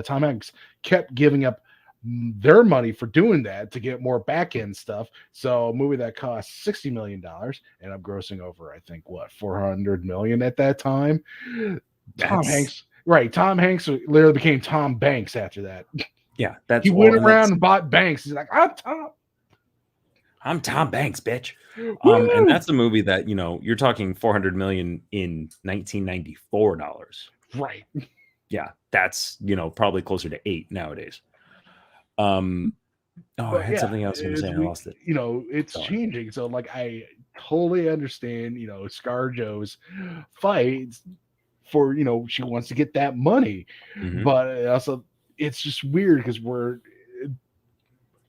Tom Hanks kept giving up their money for doing that to get more back end stuff. So a movie that cost $60 million ended up grossing over, I think, $400 million at that time. Tom Hanks literally became Tom Banks after that. Yeah, he went around and bought Banks. He's like, I'm Tom Banks, bitch. And that's a movie that, you're talking $400 million in 1994 dollars. Right. Yeah, that's, probably closer to 8 nowadays. I had something else to say. I lost it. It's changing. So like, I totally understand, ScarJo's fight for, she wants to get that money, but also it's just weird because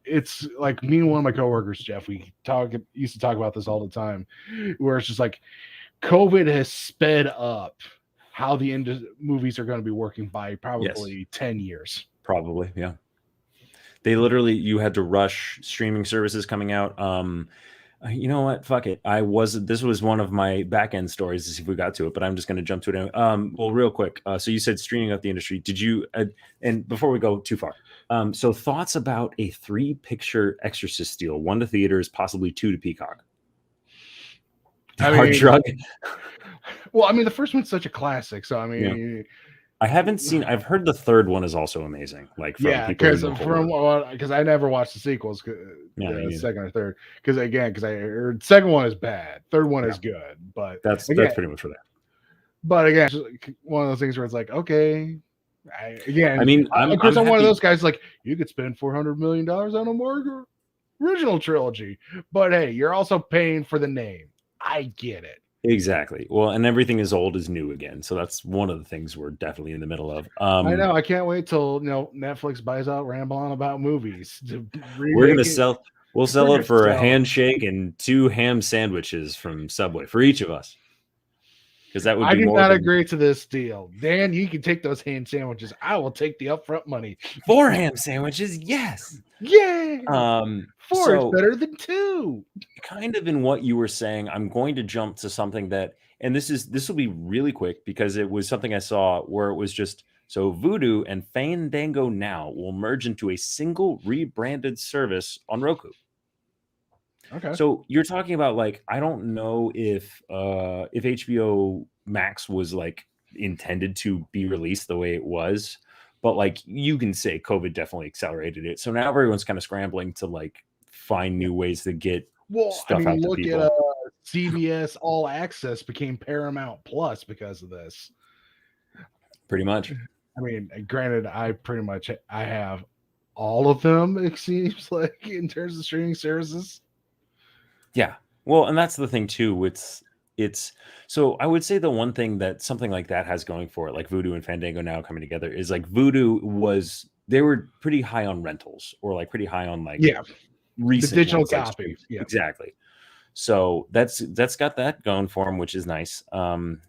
it's like me and one of my coworkers, Jeff, we used to talk about this all the time, where it's just like COVID has sped up how the movies are going to be working by probably 10 years. Probably, yeah. They literally, you had to rush streaming services coming out. You know what? Fuck it. This was one of my back end stories to see if we got to it, but I'm just going to jump to it. Well, real quick. So you said streaming up the industry. Did you, and before we go too far, so thoughts about a 3-picture Exorcist deal, 1 to theaters, possibly 2 to Peacock? Hard drug. Well, the first one's such a classic. So, I haven't seen. I've heard the third one is also amazing. Like, because I never watched the sequels, the second or third. Because I heard second one is bad, third one is good, but that's pretty much for that. But again, it's like one of those things where it's like, okay, I'm one of those guys. Like, you could spend $400 million on a more original trilogy, but hey, you're also paying for the name. I get it. Exactly. Well, and everything is old is new again. So that's one of the things we're definitely in the middle of. I know. I can't wait till Netflix buys out Ramble On About Movies. We're gonna sell. We'll sell it for a handshake and 2 ham sandwiches from Subway for each of us. Because that would be I do more not agree to this deal. Dan, you can take those ham sandwiches. I will take the upfront money. 4 ham sandwiches, yes. Yay! 4 is better than 2. Kind of in what you were saying, I'm going to jump to something that, and this will be really quick because it was something I saw where it was just, so Vudu and Fandango Now will merge into a single rebranded service on Roku. Okay. So you're talking about, like, I don't know if HBO Max was like intended to be released the way it was, but like you can say COVID definitely accelerated it. So now everyone's kind of scrambling to like find new ways to get stuff out to look people. at CBS All Access became Paramount Plus because of this. Pretty much. I mean, granted, I have all of them. It seems like in terms of streaming services. Yeah. Well, and that's the thing too. It's so I would say the one thing that something like that has going for it, like Vudu and Fandango now coming together, is like Vudu they were pretty high on rentals or like pretty high on like recent the digital ones, like, copy. Yeah, exactly. So that's got that going for them, which is nice. And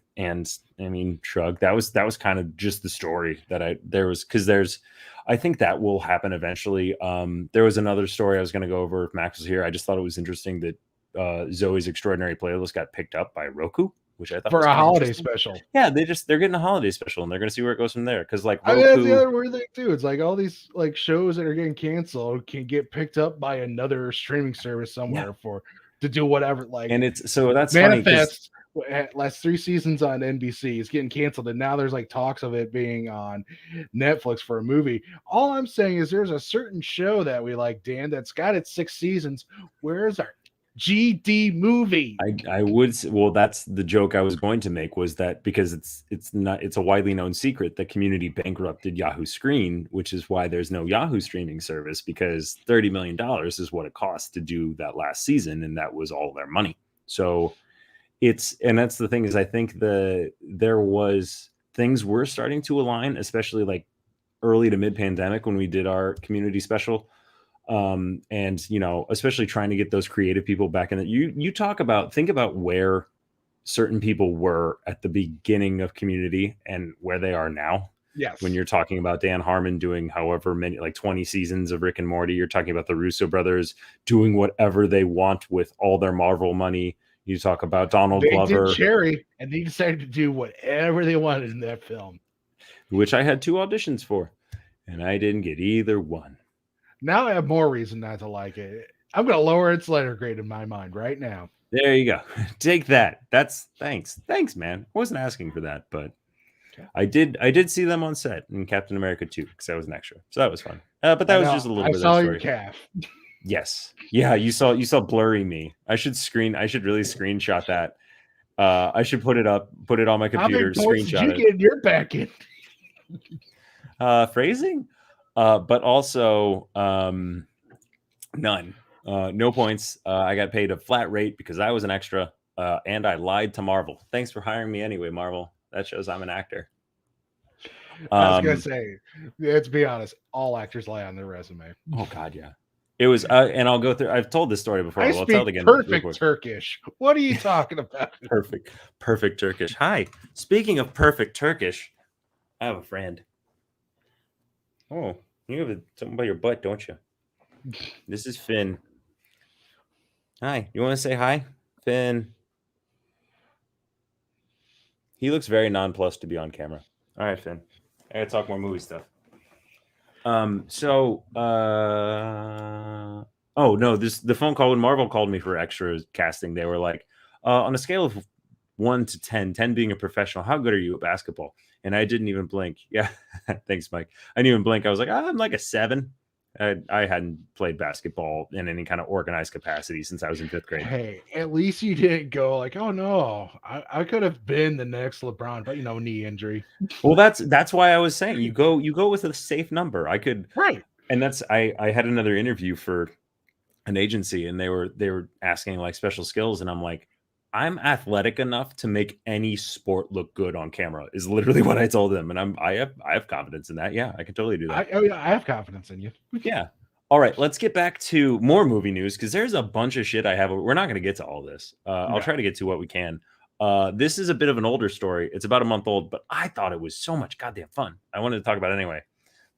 I mean, shrug. That was kind of just the story that I think that will happen eventually. There was another story I was going to go over if Max was here. I just thought it was interesting that Zoe's Extraordinary Playlist got picked up by Roku, which I thought for was a kinda holiday interesting. special. Yeah, they're getting a holiday special, and they're going to see where it goes from there. Because like I mean, that's Roku, the other weird thing too. It's like all these like shows that are getting canceled can get picked up by another streaming service somewhere to do whatever. Like, and it's so that's funny 'cause- Manifest last 3 seasons on NBC is getting canceled, and now there's like talks of it being on Netflix for a movie. All I'm saying is there's a certain show that we like, Dan, that's got its 6 seasons. Where's our GD movie? I would well, that's the joke I was going to make, was that because it's a widely known secret that Community bankrupted Yahoo Screen, which is why there's no Yahoo streaming service, because $30 million is what it cost to do that last season, and that was all their money. So and that's the thing, is I think there was things were starting to align, especially like early to mid pandemic when we did our Community special. And especially trying to get those creative people back in. Think about where certain people were at the beginning of Community and where they are now. Yes. When you're talking about Dan Harmon doing however many, like 20 seasons of Rick and Morty, you're talking about the Russo brothers doing whatever they want with all their Marvel money. You talk about Donald Glover. Did Cherry, and they decided to do whatever they wanted in that film, which I had 2 auditions for, and I didn't get either one. Now I have more reason not to like it. I'm going to lower its letter grade in my mind right now. There you go. Take that. Thanks, man. I wasn't asking for that, but I did see them on set in Captain America 2 because I was an extra, so that was fun. But that was just a little bit of that story. I saw your calf. Yes, yeah. You saw blurry me. I should really screenshot that. I should put it on my computer. Screenshot it. You get your back end. Phrasing. But also none. No points. I got paid a flat rate because I was an extra, and I lied to Marvel. Thanks for hiring me anyway, Marvel. That shows I'm an actor. I was gonna say, let's be honest, all actors lie on their resume. Oh God, yeah. It was, and I'll go through. I've told this story before. I'll tell it again. Perfect Turkish. What are you talking about? Perfect Turkish. Hi. Speaking of perfect Turkish, I have a friend. Oh, you have something about your butt, don't you? This is Finn. Hi. You want to say hi, Finn? He looks very nonplussed to be on camera. All right, Finn. I gotta talk more movie stuff. Oh no, the phone call when Marvel called me for extra casting, they were like, on a scale of 1 to 10, 10 being a professional, how good are you at basketball? And I didn't even blink. Yeah, thanks, Mike. I didn't even blink. I was like, I'm like a 7. I hadn't played basketball in any kind of organized capacity since I was in 5th grade. Hey, at least you didn't go like, oh no, I could have been the next LeBron, but knee injury. Well, that's why I was saying you go with a safe number. I could, right. And I had another interview for an agency, and they were asking like special skills, and I'm like, I'm athletic enough to make any sport look good on camera, is literally what I told them. And I have confidence in that. Yeah, I can totally do that. I have confidence in you. Yeah. All right, let's get back to more movie news, because there's a bunch of shit I have. We're not going to get to all this. I'll try to get to what we can. This is a bit of an older story. It's about a month old, but I thought it was so much goddamn fun. I wanted to talk about it anyway.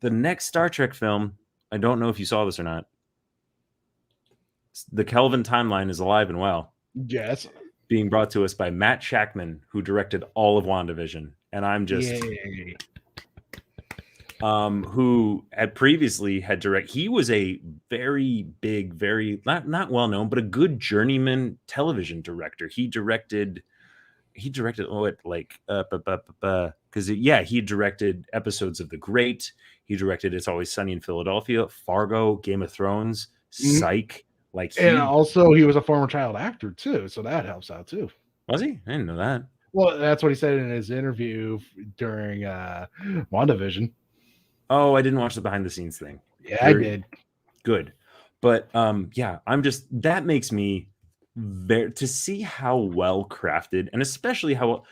The next Star Trek film, I don't know if you saw this or not. The Kelvin timeline is alive and well. Yes. Being brought to us by Matt Shackman, who directed all of WandaVision. And I'm just... Yay. Who had previously he was a very big, very not well known, but a good journeyman television director. He he directed because he directed episodes of The Great. He directed It's Always Sunny in Philadelphia, Fargo, Game of Thrones, Psych. Like and also he was a former child actor too, so that helps out too. Was he? I didn't know that. Well, that's what he said in his interview during WandaVision. Oh, I didn't watch the behind the scenes thing. Yeah, I did. Good. But I'm just, that makes me to see how well crafted, and especially how,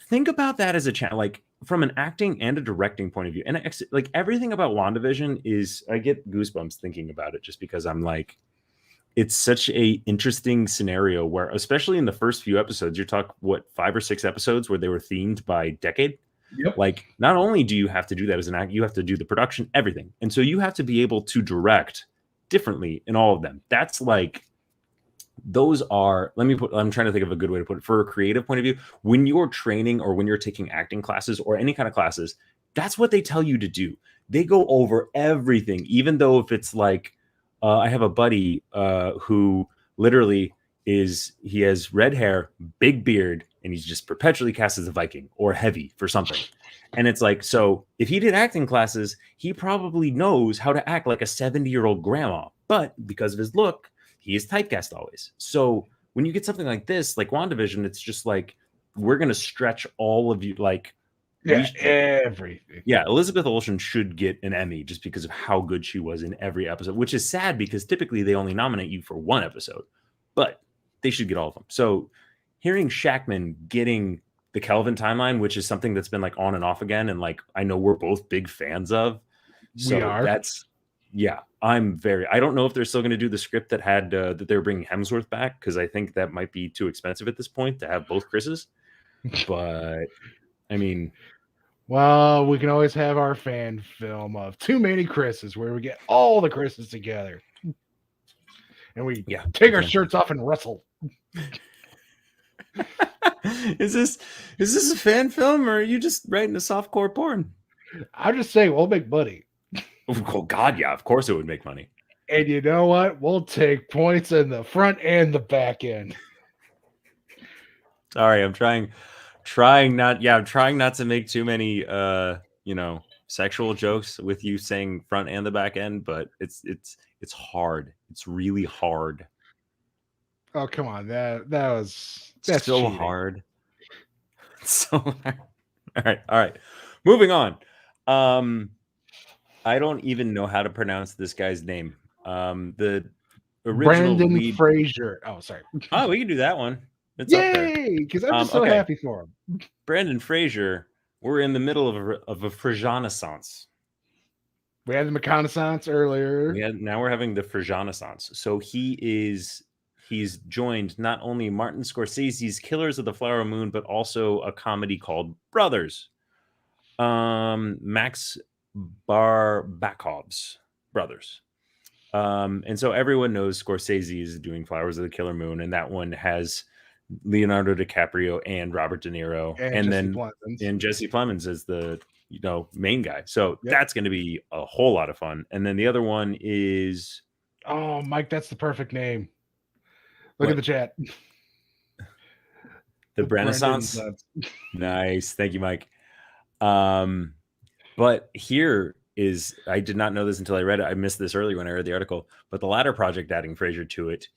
think about that as a channel, like from an acting and a directing point of view. And like everything about WandaVision is, I get goosebumps thinking about it, just because I'm like, it's such a interesting scenario where, especially in the first few episodes, you're talking 5 or 6 episodes where they were themed by decade. Yep. Like, not only do you have to do that as an actor, you have to do the production, everything. And so you have to be able to direct differently in all of them. That's like, those are, I'm trying to think of a good way to put it. For a creative point of view, when you're training or when you're taking acting classes or any kind of classes, that's what they tell you to do. They go over everything, even though if it's like, I have a buddy who literally he has red hair, big beard, and he's just perpetually cast as a Viking or heavy for something. And it's like, so if he did acting classes, he probably knows how to act like a 70-year-old grandma. But because of his look, he is typecast always. So when you get something like this, like WandaVision, it's just like, we're going to stretch all of you. Like, everything. Yeah, Elizabeth Olsen should get an Emmy just because of how good she was in every episode, which is sad because typically they only nominate you for one episode, but they should get all of them. So hearing Shackman getting the Kelvin timeline, which is something that's been like on and off again, and like I know we're both big fans of. So we are. I don't know if they're still going to do the script that had that they're bringing Hemsworth back, because I think that might be too expensive at this point to have both Chris's. But I mean, well, we can always have our fan film of Too Many Chris's, where we get all the Chris's together, and we take our shirts off and wrestle. Is this a fan film, or are you just writing a softcore porn? I'm just saying, we'll make money. Oh God, yeah, of course it would make money. And you know what? We'll take points in the front and the back end. Sorry, I'm trying not to make too many sexual jokes with you saying front and the back end, but it's hard. It's really hard. Oh, come on. That's so cheating. hard. So hard. All right. Moving on. I don't even know how to pronounce this guy's name. The original Brandon Fraser. Oh, sorry. Oh, we can do that one. It's up there. Yay! Because I'm just so happy for him. Brandon Fraser. We're in the middle of a Frisianaissance. We had the reconnaissance earlier. Now we're having the Frisianaissance. So he's joined not only Martin Scorsese's Killers of the Flower Moon, but also a comedy called Brothers. Max Barbakov's Brothers. And so everyone knows Scorsese is doing Flowers of the Killer Moon, and that one has Leonardo DiCaprio and Robert De Niro, and Jesse Plemons as the main guy. So that's going to be a whole lot of fun. And then the other one is, oh, Mike, that's the perfect name. Look at the chat. The Renaissance. Nice, thank you, Mike. But here is, I did not know this until I read it. I missed this earlier when I read the article. But the latter project adding Fraser to its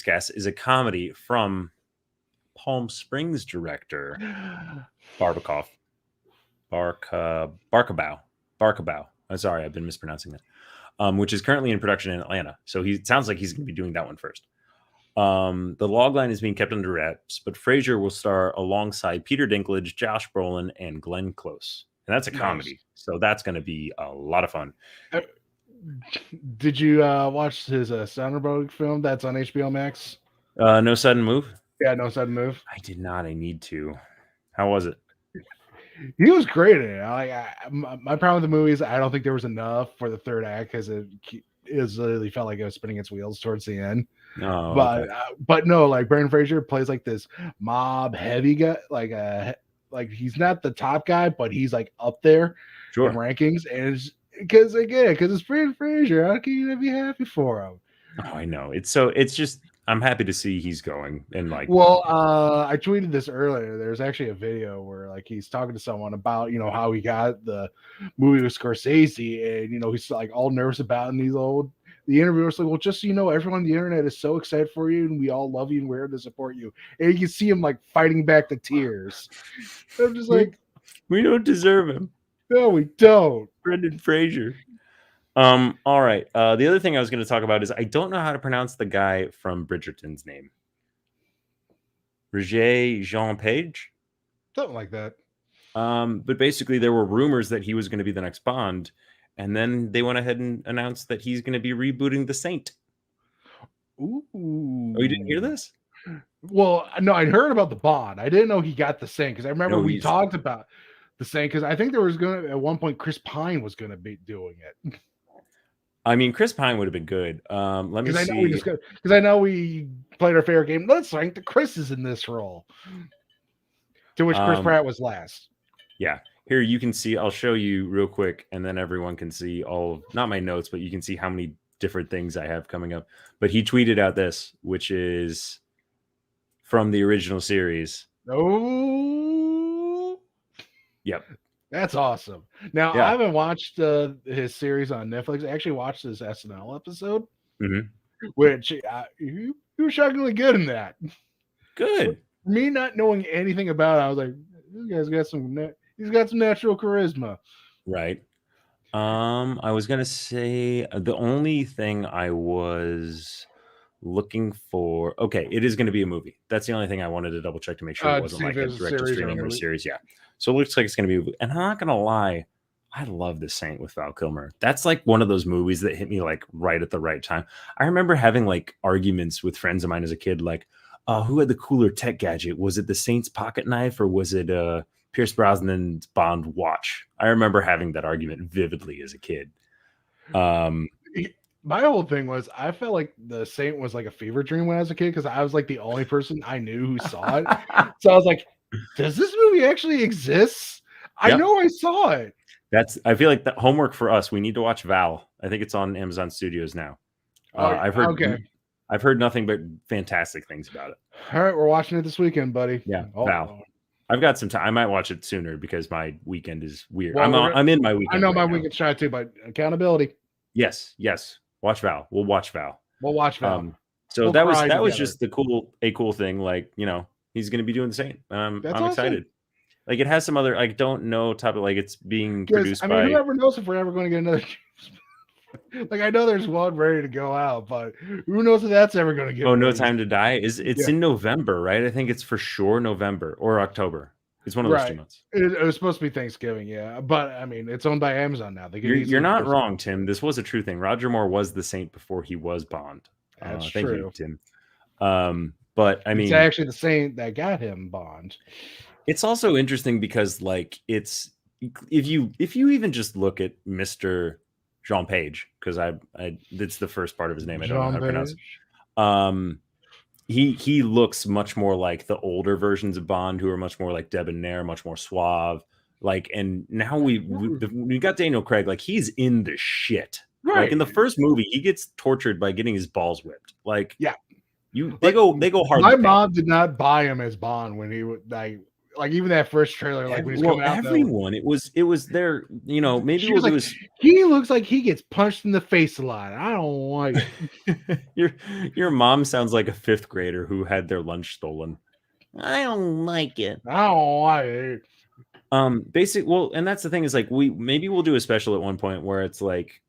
cast is a comedy from Palm Springs director Barkabow. I'm sorry, I've been mispronouncing that. Which is currently in production in Atlanta. So it sounds like he's going to be doing that one first. The logline is being kept under wraps, but Fraser will star alongside Peter Dinklage, Josh Brolin, and Glenn Close. And that's a comedy. So that's going to be a lot of fun. Did you watch his Soderbergh film that's on HBO Max? No Sudden Move? Yeah, No Sudden Move. I did not. I need to. How was it? He was great in it. My problem with the movie is I don't think there was enough for the third act because it literally felt like it was spinning its wheels towards the end. Oh, but no, like Brandon Fraser plays like this mob heavy guy, like he's not the top guy, but he's like up there in rankings, and it's because it's Brandon Fraser. How can you be happy for him? Oh, I know. It's just I'm happy to see he's going and like. Well, I tweeted this earlier. There's actually a video where like he's talking to someone about how he got the movie with Scorsese, and he's like all nervous about it. And the interviewer's like, well, just so you know, everyone on the internet is so excited for you, and we all love you, and we're here to support you. And you can see him like fighting back the tears. I'm just like, we don't deserve him. no, we don't. Brendan Fraser. All right. The other thing I was going to talk about is I don't know how to pronounce the guy from Bridgerton's name. Roger Jean Page? Something like that. But basically there were rumors that he was going to be the next Bond, and then they went ahead and announced that he's going to be rebooting The Saint. Ooh. Oh, you didn't hear this? Well, no, I'd heard about the Bond. I didn't know he got The Saint, because I remember we he's- talked about The Saint, because I think there was going to, at one point, Chris Pine was going to be doing it. I mean, Chris Pine would have been good. Let me Because see. because I know we played our favorite game. Let's rank the Chris's in this role. To which Chris Pratt was last. Yeah. Here you can see, I'll show you real quick, and then everyone can see not my notes, but you can see how many different things I have coming up. But he tweeted out this, which is from the original series. Oh, Yep. that's awesome. Now, Yeah. I haven't watched his series on Netflix. I actually watched his SNL episode, which he was shockingly good in that. Good. Me not knowing anything about it, I was like, this guy's got he's got some natural charisma. Right. I was gonna say the only thing I was looking for. Okay, it is going to be a movie. That's the only thing I wanted to double check to make sure it wasn't like a direct to streaming or a series. Yeah. So it looks like it's going to be a movie. And I'm not gonna lie, I love The Saint with Val Kilmer. That's like one of those movies that hit me like right at the right time. I remember having like arguments with friends of mine as a kid, like, who had the cooler tech gadget? Was it the Saint's pocket knife or was it Pierce Brosnan's Bond watch? I remember having that argument vividly as a kid. My whole thing was I felt like The Saint was like a fever dream when I was a kid because I was like the only person I knew who saw it. So I was like, does this movie actually exist? I know I saw it. I feel like that homework for us. We need to watch Val. I think it's on Amazon Studios now. I've heard nothing but fantastic things about it. All right, we're watching it this weekend, buddy. Yeah, Val. I've got some time. I might watch it sooner because my weekend is weird. Well, I'm in my weekend. I know my weekend's shy too, but accountability. Yes. Watch Val. We'll watch Val. So that was just a cool thing. Like, he's going to be doing the same. I'm excited. Like, it has some other, I don't know, like it's being produced by. Whoever knows if we're ever going to get another. Like, I know there's one ready to go out, but who knows if that's ever going to get. Oh, No Time to Die it's in November, right? I think it's for sure November or October. It's one of those 2 months. It was supposed to be Thanksgiving, yeah. But I mean, it's owned by Amazon now. You're not wrong, Tim. This was a true thing. Roger Moore was the Saint before he was Bond. That's thank true, you, Tim. But I mean, it's actually the Saint that got him Bond. It's also interesting because, like, it's if you even just look at Mr. Jean Page, because it's the first part of his name. I don't know how to pronounce it. He looks much more like the older versions of Bond, who are much more like debonair, much more suave. Like, and now we got Daniel Craig. Like, he's in the shit. Right. Like in the first movie, he gets tortured by getting his balls whipped. Like, yeah, they go hard. My mom did not buy him as Bond when he would like even that first trailer, like when he's coming out. Everyone, it was their, maybe we'll do he looks like he gets punched in the face a lot. I don't like it. Your mom sounds like a 5th grader who had their lunch stolen. I don't like it. I don't like it. And that's the thing is, like, we'll do a special at one point where it's like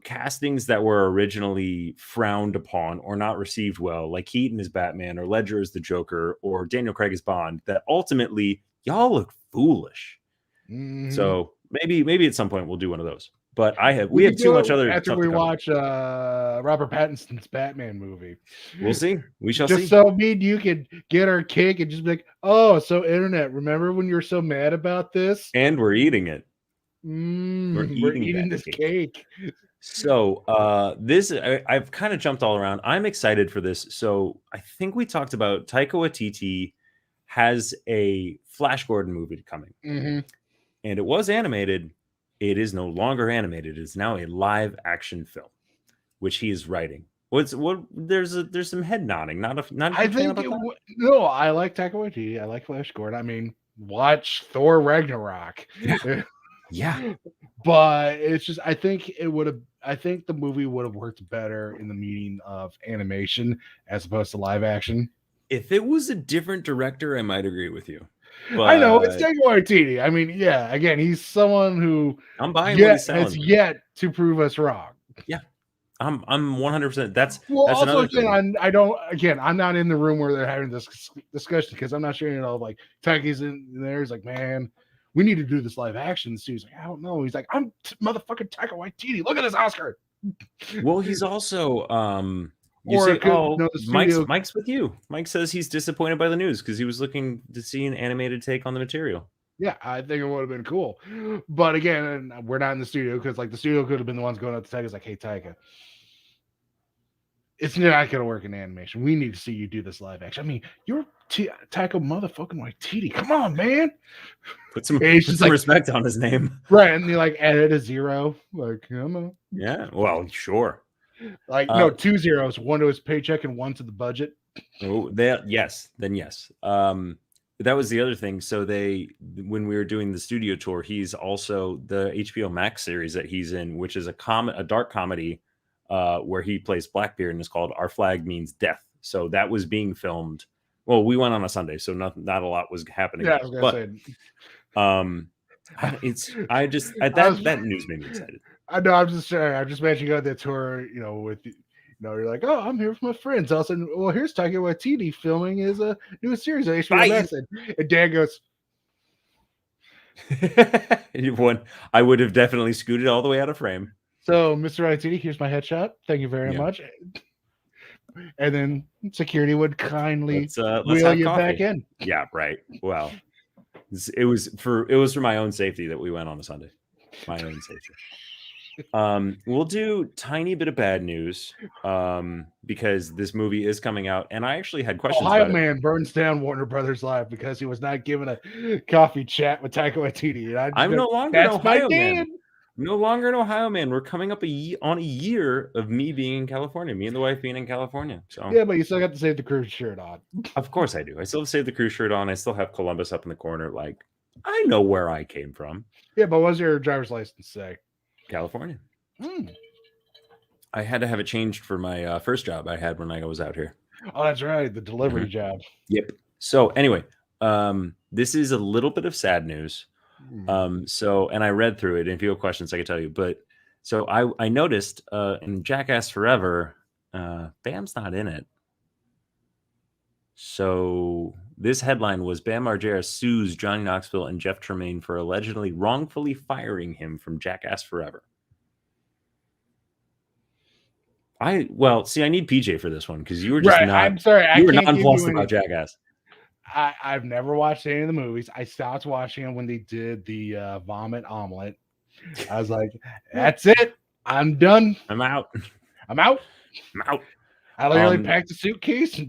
castings that were originally frowned upon or not received well, like Keaton as Batman or Ledger as the Joker or Daniel Craig as Bond, that ultimately y'all look foolish. Mm-hmm. So maybe at some point we'll do one of those. But we have too much other after we watch Robert Pattinson's Batman movie. We'll see. We shall see. Just so you could get our cake and just be like, oh, so internet, remember when you were so mad about this? And we're eating it. We're eating this cake. So I've kind of jumped all around. I'm excited for this. So I think we talked about Taika Waititi has a Flash Gordon movie coming. Mm-hmm. And it was animated. It is no longer animated. It's now a live action film, which he is writing. What's what? There's some head nodding. Not a I big fan think about it that. no, I like Taika Waititi. I like Flash Gordon. I mean, watch Thor Ragnarok. Yeah. Yeah. But it's just I think the movie would have worked better in the meaning of animation as opposed to live action. If it was a different director, I might agree with you. I know it's But Taika Waititi. I mean, yeah, again, he's someone who I'm buying what he's has selling. yet to prove us wrong. Yeah. I'm 100%. That's Also, another thing. I'm not in the room where they're having this discussion because I'm not sure, like Taika's in there. He's like, man, we need to do this live action. So he's like, I don't know. He's like, I'm motherfucking Taika Waititi. Look at this Oscar. Well, he's also you Or say, it could, oh, the studio. Mike's with you. Mike says he's disappointed by the news because he was looking to see an animated take on the material. Yeah, I think it would have been cool. But again, we're not in the studio because like the studio could have been the ones going up to Taika's like, hey Taika, it's not going to work in animation. We need to see you do this live action. I mean, you're Taika motherfucking Waititi. Come on, man. Put some, And he's put just some like, respect on his name. right, and they like added a zero. Like, come on. Yeah. Well, sure. Like, no, 2 zeros, one to his paycheck and one to the budget. Oh, yes. Then yes. That was the other thing. So when we were doing the studio tour, he's also the HBO Max series that he's in, which is a dark comedy where he plays Blackbeard, and it's called Our Flag Means Death. So that was being filmed. Well, we went on a Sunday, so not a lot was happening. Yeah, I was gonna say. That news made me excited. I know. I'm just imagining you go on that tour, with you're like, oh, I'm here with my friends. All of a sudden, well, here's Taika Waititi filming his new series on HBO Max, and Dan goes, I would have definitely scooted all the way out of frame. so, Mr. Waititi, here's my headshot. Thank you very much. And then security would kindly let's wheel have you coffee. back in. Yeah, right. Well, it was for my own safety that we went on a Sunday. My own safety. We'll do tiny bit of bad news because this movie is coming out, and I actually had questions. Ohio about man burns down Warner Brothers Live because he was not given a coffee chat with Taika Waititi. I'm no longer an That's my Ohio Dan. man. No longer an Ohio man. We're coming up on a year of me being in California, me and the wife being in California. So yeah, but you still got to save the cruise shirt on. Of course I do. I still save the cruise shirt on. I still have Columbus up in the corner. Like, I know where I came from. Yeah, but what does your driver's license say? California. I had to have it changed for my first job I had when I was out here. Oh, that's right. The delivery job. Yep. So anyway, this is a little bit of sad news. And I read through it, and if you have questions, I can tell you. But so I noticed in Jackass Forever, Bam's not in it. So this headline was Bam Margera sues Johnny Knoxville and Jeff Tremaine for allegedly wrongfully firing him from Jackass Forever. I need PJ for this one because you were just not. I'm sorry. You were nonplussed about Jackass. I've never watched any of the movies. I stopped watching them when they did the vomit omelet. I was like, that's it. I'm done. I'm out. I literally packed a suitcase.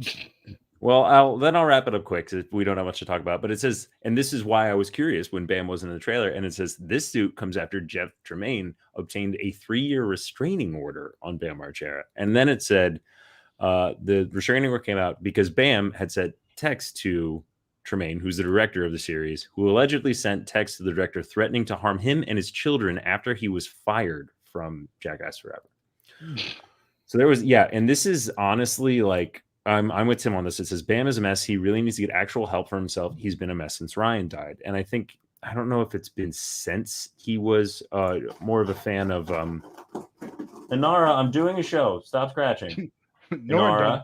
Well, I'll wrap it up quick if we don't have much to talk about. But it says, and this is why I was curious when Bam was in the trailer, and it says this suit comes after Jeff Tremaine obtained a 3-year restraining order on Bam Margera. And then it said the restraining order came out because Bam had sent text to Tremaine, who's the director of the series, who allegedly sent text to the director threatening to harm him and his children after he was fired from Jackass Forever. So there was, and this is honestly like, I'm with Tim on this. It says Bam is a mess. He really needs to get actual help for himself. He's been a mess since Ryan died. And I don't know if it's been since he was more of a fan of Inara, I'm doing a show. Stop scratching. Nora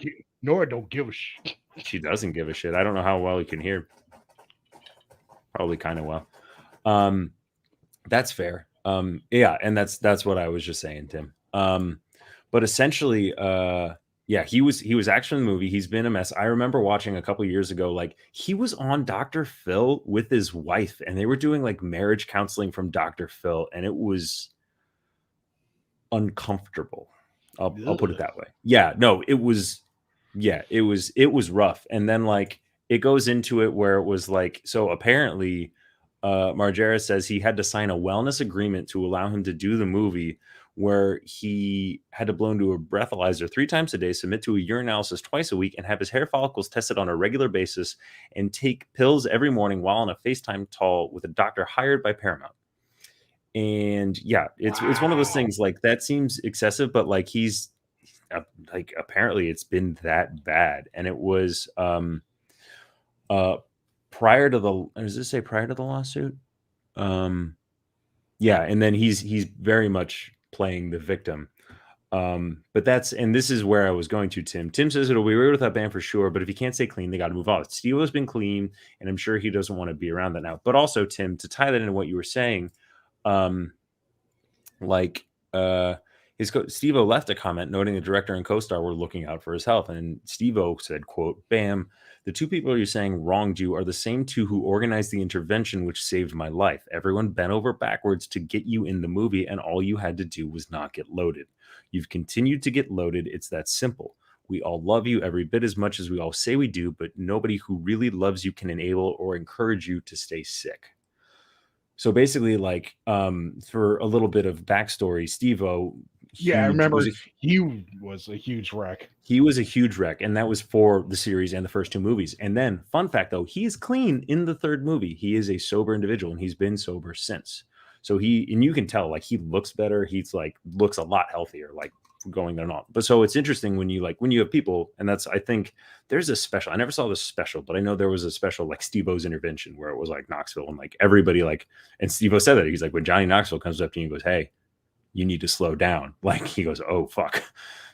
don't give a shit. She doesn't give a shit. I don't know how well you can hear. Probably kind of well. That's fair. And that's what I was just saying, Tim. But essentially, he was actually in the movie. He's been a mess. I remember watching a couple years ago, like he was on Dr. Phil with his wife, and they were doing like marriage counseling from Dr. Phil, and it was uncomfortable. I'll put it that way. It was rough. And then like it goes into it where it was like, so apparently Margera says he had to sign a wellness agreement to allow him to do the movie where he had to blow into a breathalyzer 3 times a day, submit to a urinalysis twice a week, and have his hair follicles tested on a regular basis, and take pills every morning while on a FaceTime call with a doctor hired by Paramount. And yeah, it's one of those things, like, that seems excessive, but like he's like, apparently it's been that bad. And it was prior to the, does this say prior to the lawsuit? Yeah, and then he's very much playing the victim. But that's, and this is where I was going to, Tim. Tim says it'll be weird with that band for sure, but if he can't stay clean, they got to move on. Steve has been clean, and I'm sure he doesn't want to be around that now. But also, Tim, to tie that into what you were saying, Steve-O left a comment noting the director and co-star were looking out for his health, and Steve-O said, quote, "Bam, the two people you're saying wronged you are the same two who organized the intervention which saved my life. Everyone bent over backwards to get you in the movie, and all you had to do was not get loaded. You've continued to get loaded. It's that simple. We all love you every bit as much as we all say we do, but nobody who really loves you can enable or encourage you to stay sick." So basically, like, for a little bit of backstory, Steve-O, I remember he was a huge wreck. He was a huge wreck, and that was for the series and the first 2 movies. And then, fun fact though, he's clean in the 3rd movie. He is a sober individual, and he's been sober since. So and you can tell, like, he looks better. He's like, looks a lot healthier, like, going there and all. But so it's interesting when you have people, and that's, I think there's a special, I never saw this special, but I know there was a special, like, Steve-O's intervention, where it was like Knoxville, and like everybody, like, and Steve-O said that, he's like, when Johnny Knoxville comes up to you and goes, "Hey, you need to slow down," like, he goes, "Oh fuck."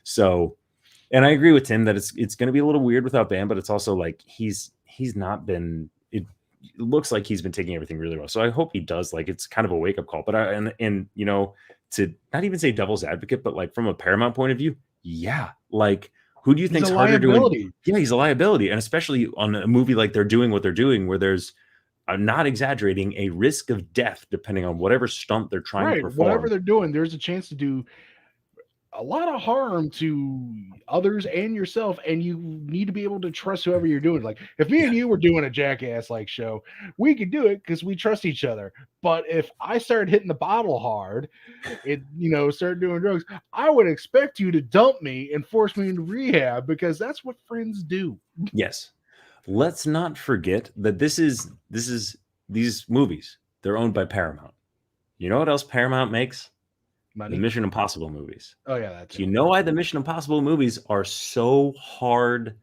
So, and I agree with Tim that it's going to be a little weird without Bam, but it's also like he's not been, it looks like he's been taking everything really well. So I hope he does, like, it's kind of a wake-up call. But and you know, to not even say devil's advocate, but like from a Paramount point of view, yeah, like, who do you think's harder doing? Yeah, he's a liability, and especially on a movie like they're doing what they're doing, where there's, I'm not exaggerating, a risk of death depending on whatever stunt they're trying to perform. Whatever they're doing, there's a chance to do a lot of harm to others and yourself, and you need to be able to trust whoever you're doing. Like, if me and you were doing a Jackass like show, we could do it because we trust each other. But if I started hitting the bottle hard, start doing drugs, I would expect you to dump me and force me into rehab, because that's what friends do. Yes. Let's not forget that this is these movies, they're owned by Paramount. You know what else Paramount makes? Money. The Mission Impossible movies. Oh yeah, that's you know why the Mission Impossible movies are so hard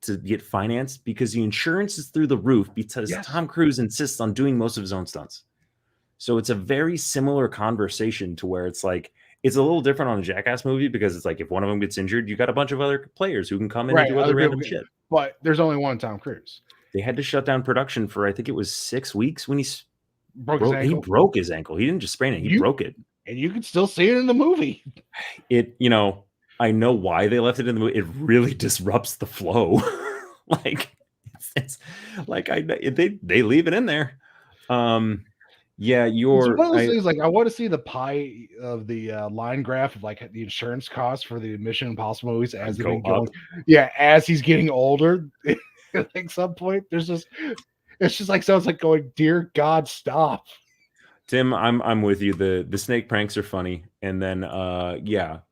to get financed? Because the insurance is through the roof, because Tom Cruise insists on doing most of his own stunts. So it's a very similar conversation to where it's like, it's a little different on a Jackass movie, because it's like, if one of them gets injured, you got a bunch of other players who can come in and do other random shit. But there's only one Tom Cruise. They had to shut down production for, I think it was 6 weeks when he broke his ankle. He broke his ankle. He didn't just sprain it. He broke it. And you can still see it in the movie. I know why they left it in the movie. It really disrupts the flow. Like, it's like, they leave it in there. Yeah, it's one of those things, like, I want to see the pie of the line graph of, like, the insurance costs for the Mission Impossible movies as they've been going. Yeah, as he's getting older. At like some point, it's just like, sounds like going, "Dear God, stop." Tim, I'm with you. The snake pranks are funny, and then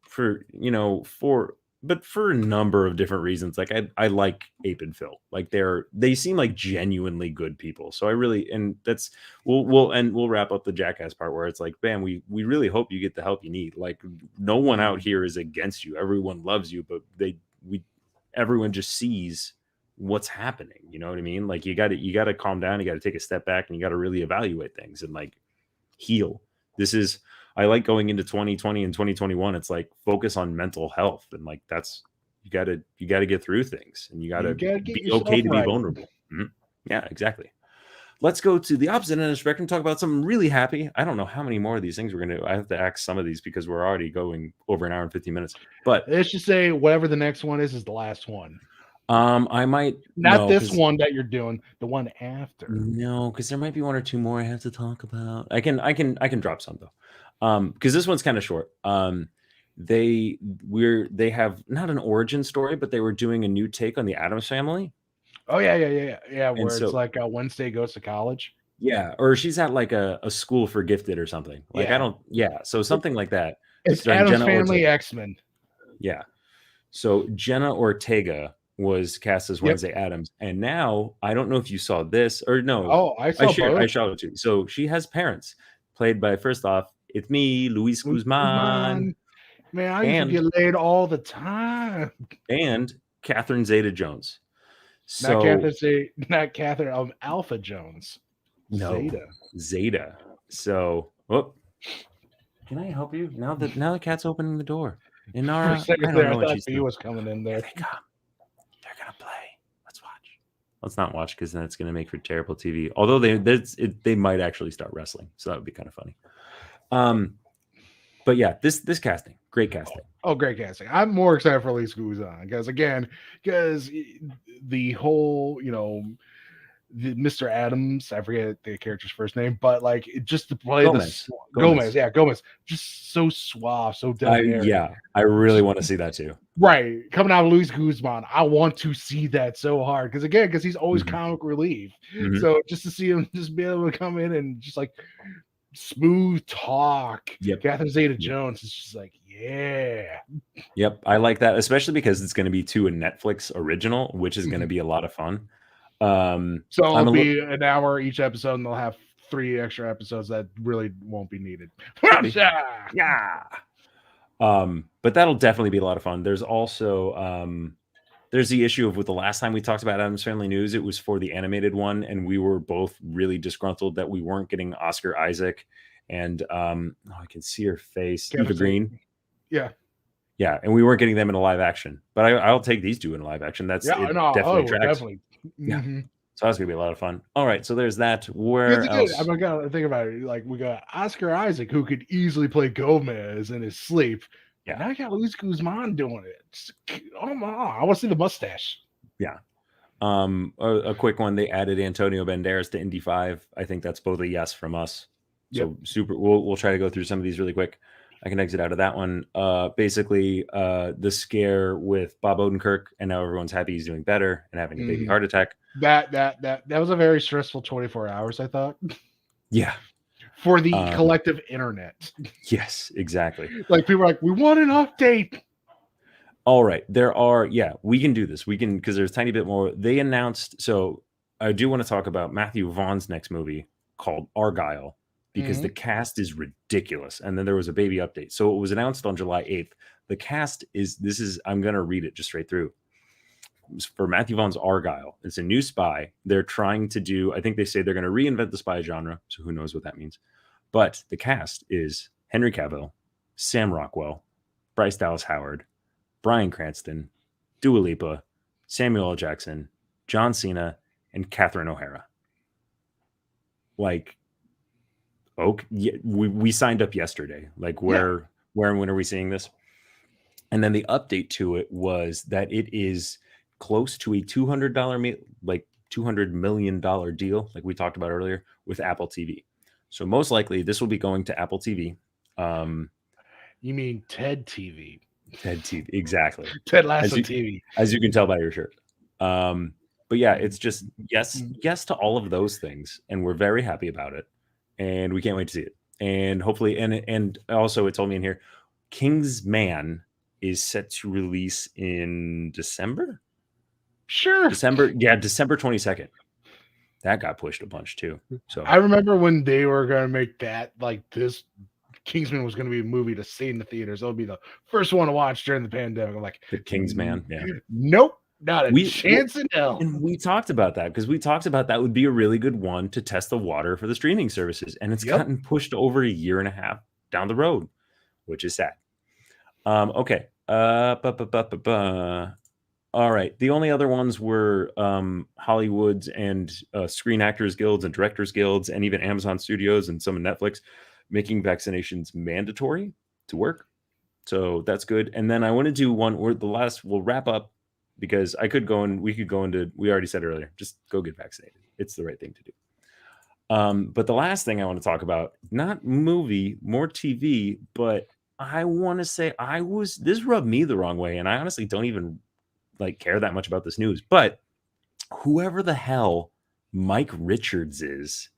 for a number of different reasons. Like, I like Ape and Phil. Like, they seem like genuinely good people. So I really, and that's we'll wrap up the Jackass part where it's like, "Bam, we really hope you get the help you need." Like, no one out here is against you. Everyone loves you, but everyone just sees what's happening. You know what I mean? Like, you got to calm down. You got to take a step back, and you got to really evaluate things and, like, heal. I like going into 2020 and 2021. It's like, focus on mental health, and like, that's, you got to get through things, and you got to be okay to be vulnerable. Mm-hmm. Yeah, exactly. Let's go to the opposite end of the spectrum, talk about something really happy. I don't know how many more of these things we're going to, I have to ask some of these because we're already going over an hour and 15 minutes, but let's just say whatever the next one is the last one. I might not this one that you're doing, the one after. No, because there might be 1 or 2 more I have to talk about. I can drop some though. Because this one's kind of short. They have not an origin story, but they were doing a new take on the Addams Family. Oh yeah. Where it's like Wednesday goes to college. Yeah, or she's at like a school for gifted or something. Like, so something like that. It's starring Adam's Jenna Family Ortega. X-Men. Yeah. So Jenna Ortega was cast as Yep. Wednesday Addams, and now I don't know if you saw this or no. Oh, I saw both. I showed it to you. So she has parents played by, first off, it's me, Luis Guzman, Man, I used to and get laid all the time. Catherine Zeta-Jones. Not So Catherine, not Catherine. Alpha Jones. no, Zeta. So, can I help you now that the cat's opening the door? For a Inara, second I there, don't know I what thought she's he doing. was coming in there. Here they come. They're gonna play. Let's watch. Let's not watch because then it's gonna make for terrible TV. Although they might actually start wrestling, so that would be kind of funny. But yeah, this casting, great casting. Oh, great casting. I'm more excited for Luis Guzman because the whole, the Mr. Adams, I forget the character's first name, but like just to play Gomez. Gomez, just so suave, so debonair. I really want to see that too. Right, coming out of Luis Guzman, I want to see that so hard because he's always Mhm. comic relief. Mhm. So just to see him just be able to come in and just like smooth talk, Yep. Catherine Zeta-Jones is just like, yeah. Yep, I like that, especially because it's going to be a Netflix original, which is going to be a lot of fun. So it'll be an hour each episode, and they'll have 3 extra episodes that really won't be needed. Yeah. But that'll definitely be a lot of fun. There's also there's the issue of with the last time we talked about Addams Family News, it was for the animated one, and we were both really disgruntled that we weren't getting Oscar Isaac and I can see her face, Eva Green. Yeah, and we weren't getting them in a live action. But I'll take these two in live action. That's definitely tracks. Definitely. Yeah. Mm-hmm. So that's gonna be a lot of fun. All right, so there's that. Where else? I'm gonna think about it. Like we got Oscar Isaac, who could easily play Gomez in his sleep. Yeah. Now I got Luis Guzman doing it. Oh my! I want to see the mustache. Yeah. A quick one. They added Antonio Banderas to Indy 5. I think that's both a yes from us. So super. We'll try to go through some of these really quick. I can exit out of that one. Basically, the scare with Bob Odenkirk, and now everyone's happy he's doing better and having a baby heart attack. That was a very stressful 24 hours, I thought. Yeah. For the collective internet. Yes, exactly. Like people are like, we want an update. All right. We can do this. We can, because there's a tiny bit more. They announced, so I do want to talk about Matthew Vaughn's next movie called Argyle, because the cast is ridiculous. And then there was a baby update. So it was announced on July 8th. The cast I'm going to read it just straight through. For Matthew Vaughn's Argyle, it's a new spy. They're trying to do, I think they say they're going to reinvent the spy genre. So who knows what that means. But the cast is Henry Cavill, Sam Rockwell, Bryce Dallas Howard, Bryan Cranston, Dua Lipa, Samuel L. Jackson, John Cena, and Catherine O'Hara. Like, okay, yeah, we signed up yesterday. Like, where and when are we seeing this? And then the update to it was that it is close to a $200 million deal, like we talked about earlier, with Apple TV. So most likely this will be going to Apple TV. You mean TED TV? TED TV, exactly. Ted Lasso TV, as you can tell by your shirt. But yeah, it's just yes to all of those things, and we're very happy about it, and we can't wait to see it. And hopefully, and also it told me in here, Kingsman is set to release in December. Sure. December 22nd. That got pushed a bunch too. So I remember when they were going to make that, like, this Kingsman was going to be a movie to see in the theaters. It'll be the first one to watch during the pandemic. I'm like, the Kingsman. Yeah. Nope. Not a chance in hell. And we talked about that because we talked about that would be a really good one to test the water for the streaming services. And it's gotten pushed over a year and a half down the road, which is sad. Okay. All right. The only other ones were Hollywood's and Screen Actors Guilds and Directors Guilds and even Amazon Studios and some of Netflix making vaccinations mandatory to work. So that's good. And then I want to do one where we'll wrap up, because we could go into, we already said earlier, just go get vaccinated. It's the right thing to do. But the last thing I want to talk about, not movie, more TV, but I want to say this rubbed me the wrong way. And I honestly don't even care that much about this news, but whoever the hell Mike Richards is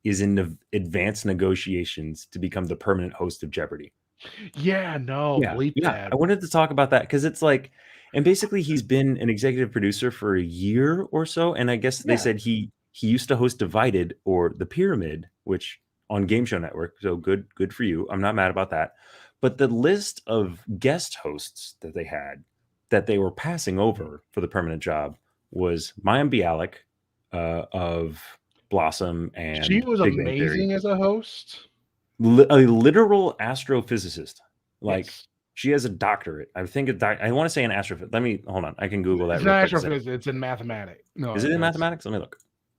in the advanced negotiations to become the permanent host of Jeopardy. Yeah, no, bleep yeah. that. I wanted to talk about that because it's like, and basically he's been an executive producer for a year or so, and I guess they Yeah. said he used to host Divided or The Pyramid, which on Game Show Network. So good for you. I'm not mad about that. But the list of guest hosts that they had that they were passing over for the permanent job was Mayim Bialik of Blossom and She was Big Bang Theory. amazing as a host. A literal astrophysicist. Like Yes. she has a doctorate. I think I want to say an astrophysics. Let me hold on. I can Google that. It's real not quick. astrophysics, it's in mathematics. No, Is it in that's- mathematics? Let me look.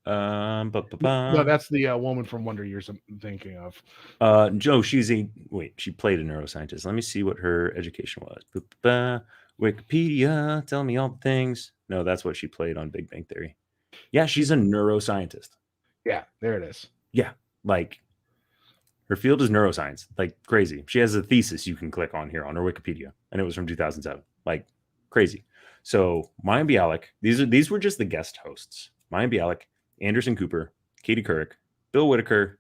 No, that's the woman from Wonder Years I'm thinking of. Joe, she played a neuroscientist. Let me see what her education was. Wikipedia, tell me all the things. No, that's what she played on Big Bang Theory. Yeah, she's a neuroscientist. Yeah, there it is. Yeah, like her field is neuroscience. Like crazy. She has a thesis you can click on here on her Wikipedia, and it was from 2007. Like crazy. So Mayim Bialik, these were just the guest hosts. Mayim Bialik, Anderson Cooper, Katie Couric, Bill Whitaker,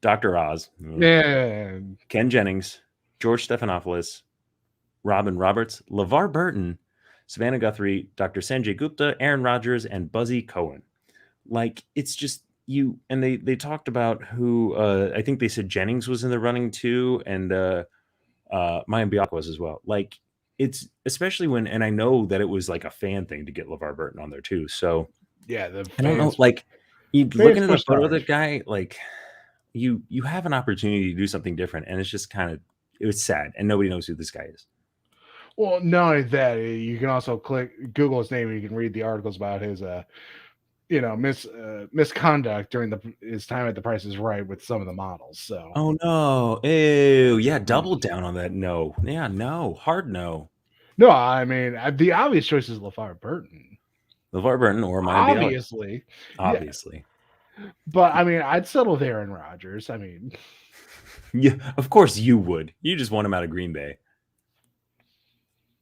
Dr. Oz, Yeah. Ken Jennings, George Stephanopoulos, Robin Roberts, LeVar Burton, Savannah Guthrie, Dr. Sanjay Gupta, Aaron Rodgers, and Buzzy Cohen. Like, it's just you. And they talked about who, I think they said Jennings was in the running too, and Mayim Bialik was as well. Like, it's especially when, and I know that it was like a fan thing to get LeVar Burton on there too. So, Yeah, the I don't know, fans- like, you looking at the pushed photo of hard. the guy, like, you have an opportunity to do something different, and it's just kind of, it was sad, and nobody knows who this guy is. Well, not only that, you can also Google his name, and you can read the articles about his misconduct during his time at The Price is Right with some of the models. So Oh no. Ew. Yeah, double down on that. No. Yeah, no. Hard no. no, I mean the obvious choice is LeVar Burton. LeVar Burton or Mayim Bialik. Obviously. Obviously. But I mean, I'd settle there in Rodgers. I mean, Yeah, of course you would. You just want him out of Green Bay.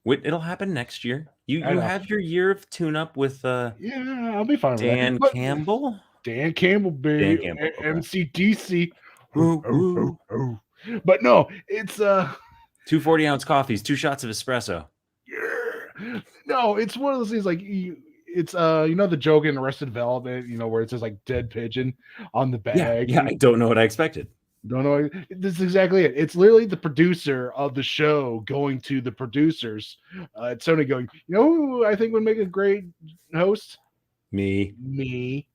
It'll happen next year. You I know. have your year of tune-up with yeah, I'll be fine with Dan that. But Campbell. Dan Campbell, baby. Dan Campbell, okay. MCDC. Ooh, ooh. But no, it's 2 40-ounce coffees, 2 shots of espresso. yeah. No, it's one of those things like it's the joke in Arrested Development, where it says like dead pigeon on the bag. Yeah, I don't know what I expected. Don't know. This is exactly it. It's literally the producer of the show going to the producers at Sony going, you know who I think would make a great host? Me.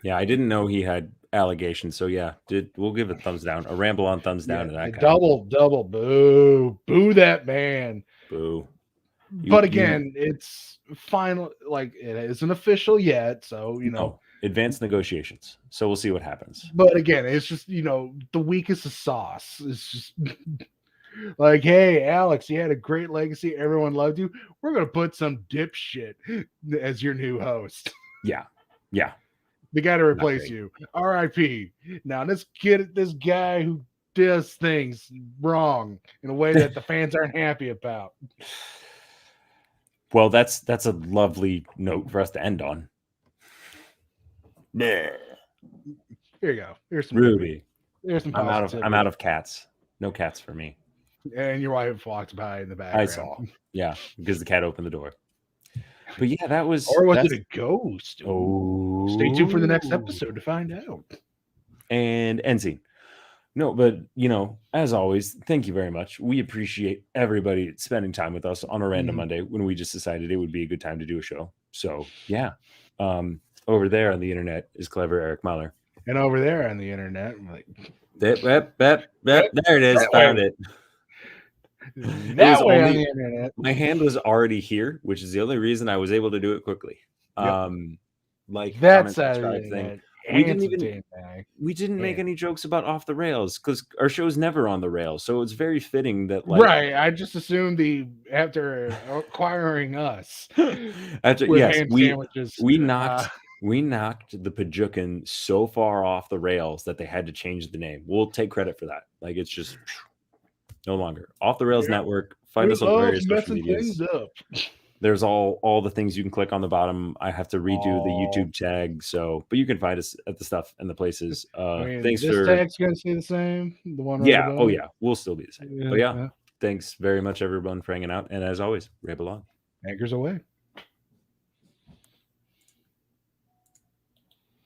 Yeah, I didn't know he had allegations. So yeah, we'll give a thumbs down. A ramble on thumbs down to that guy. Double, boo that man. Boo. But again, it's final. Like it isn't official yet, so advanced negotiations. So we'll see what happens. But again, it's just the weakest of sauce. It's just like, hey, Alex, you had a great legacy. Everyone loved you. We're gonna put some dipshit as your new host. Yeah. They got to replace you. R.I.P. Now let's get this guy who does things wrong in a way that the fans aren't happy about. Well, that's a lovely note for us to end on. Here you go. Here's some Ruby. There's some. I'm positivity. out of cats. No cats for me. And your wife walked by in the background. I saw. Yeah, because the cat opened the door. But yeah, that was. Or was it a ghost? Oh. Stay tuned for the next episode to find out. And end scene. No, but as always, thank you very much. We appreciate everybody spending time with us on a random Monday when we just decided it would be a good time to do a show. So yeah. Over there on the internet is clever Eric Mahler. And over there on the internet, I'm like, there it is. Found it. That way on the internet. My hand was already here, which is the only reason I was able to do it quickly. Yep. Like That comment, side of subscribe the thing. internet. We didn't make Yeah. any jokes about off the rails because our show's never on the rails. So it's very fitting that Right. I just assumed after acquiring us after with yes, ham we sandwiches, we knocked the Pajukan so far off the rails that they had to change the name. We'll take credit for that. Like it's just no longer Off the Rails Yeah. Network. Find we us on love various social messing medias. things up. There's all the things you can click on the bottom. I have to redo the YouTube tag, but you can find us at the stuff and the places. Thanks this for tag's gonna stay the same. The one right yeah. above. Oh yeah, we'll still be the same. But Yeah. thanks very much everyone for hanging out, and as always, ramble on. Anchors away.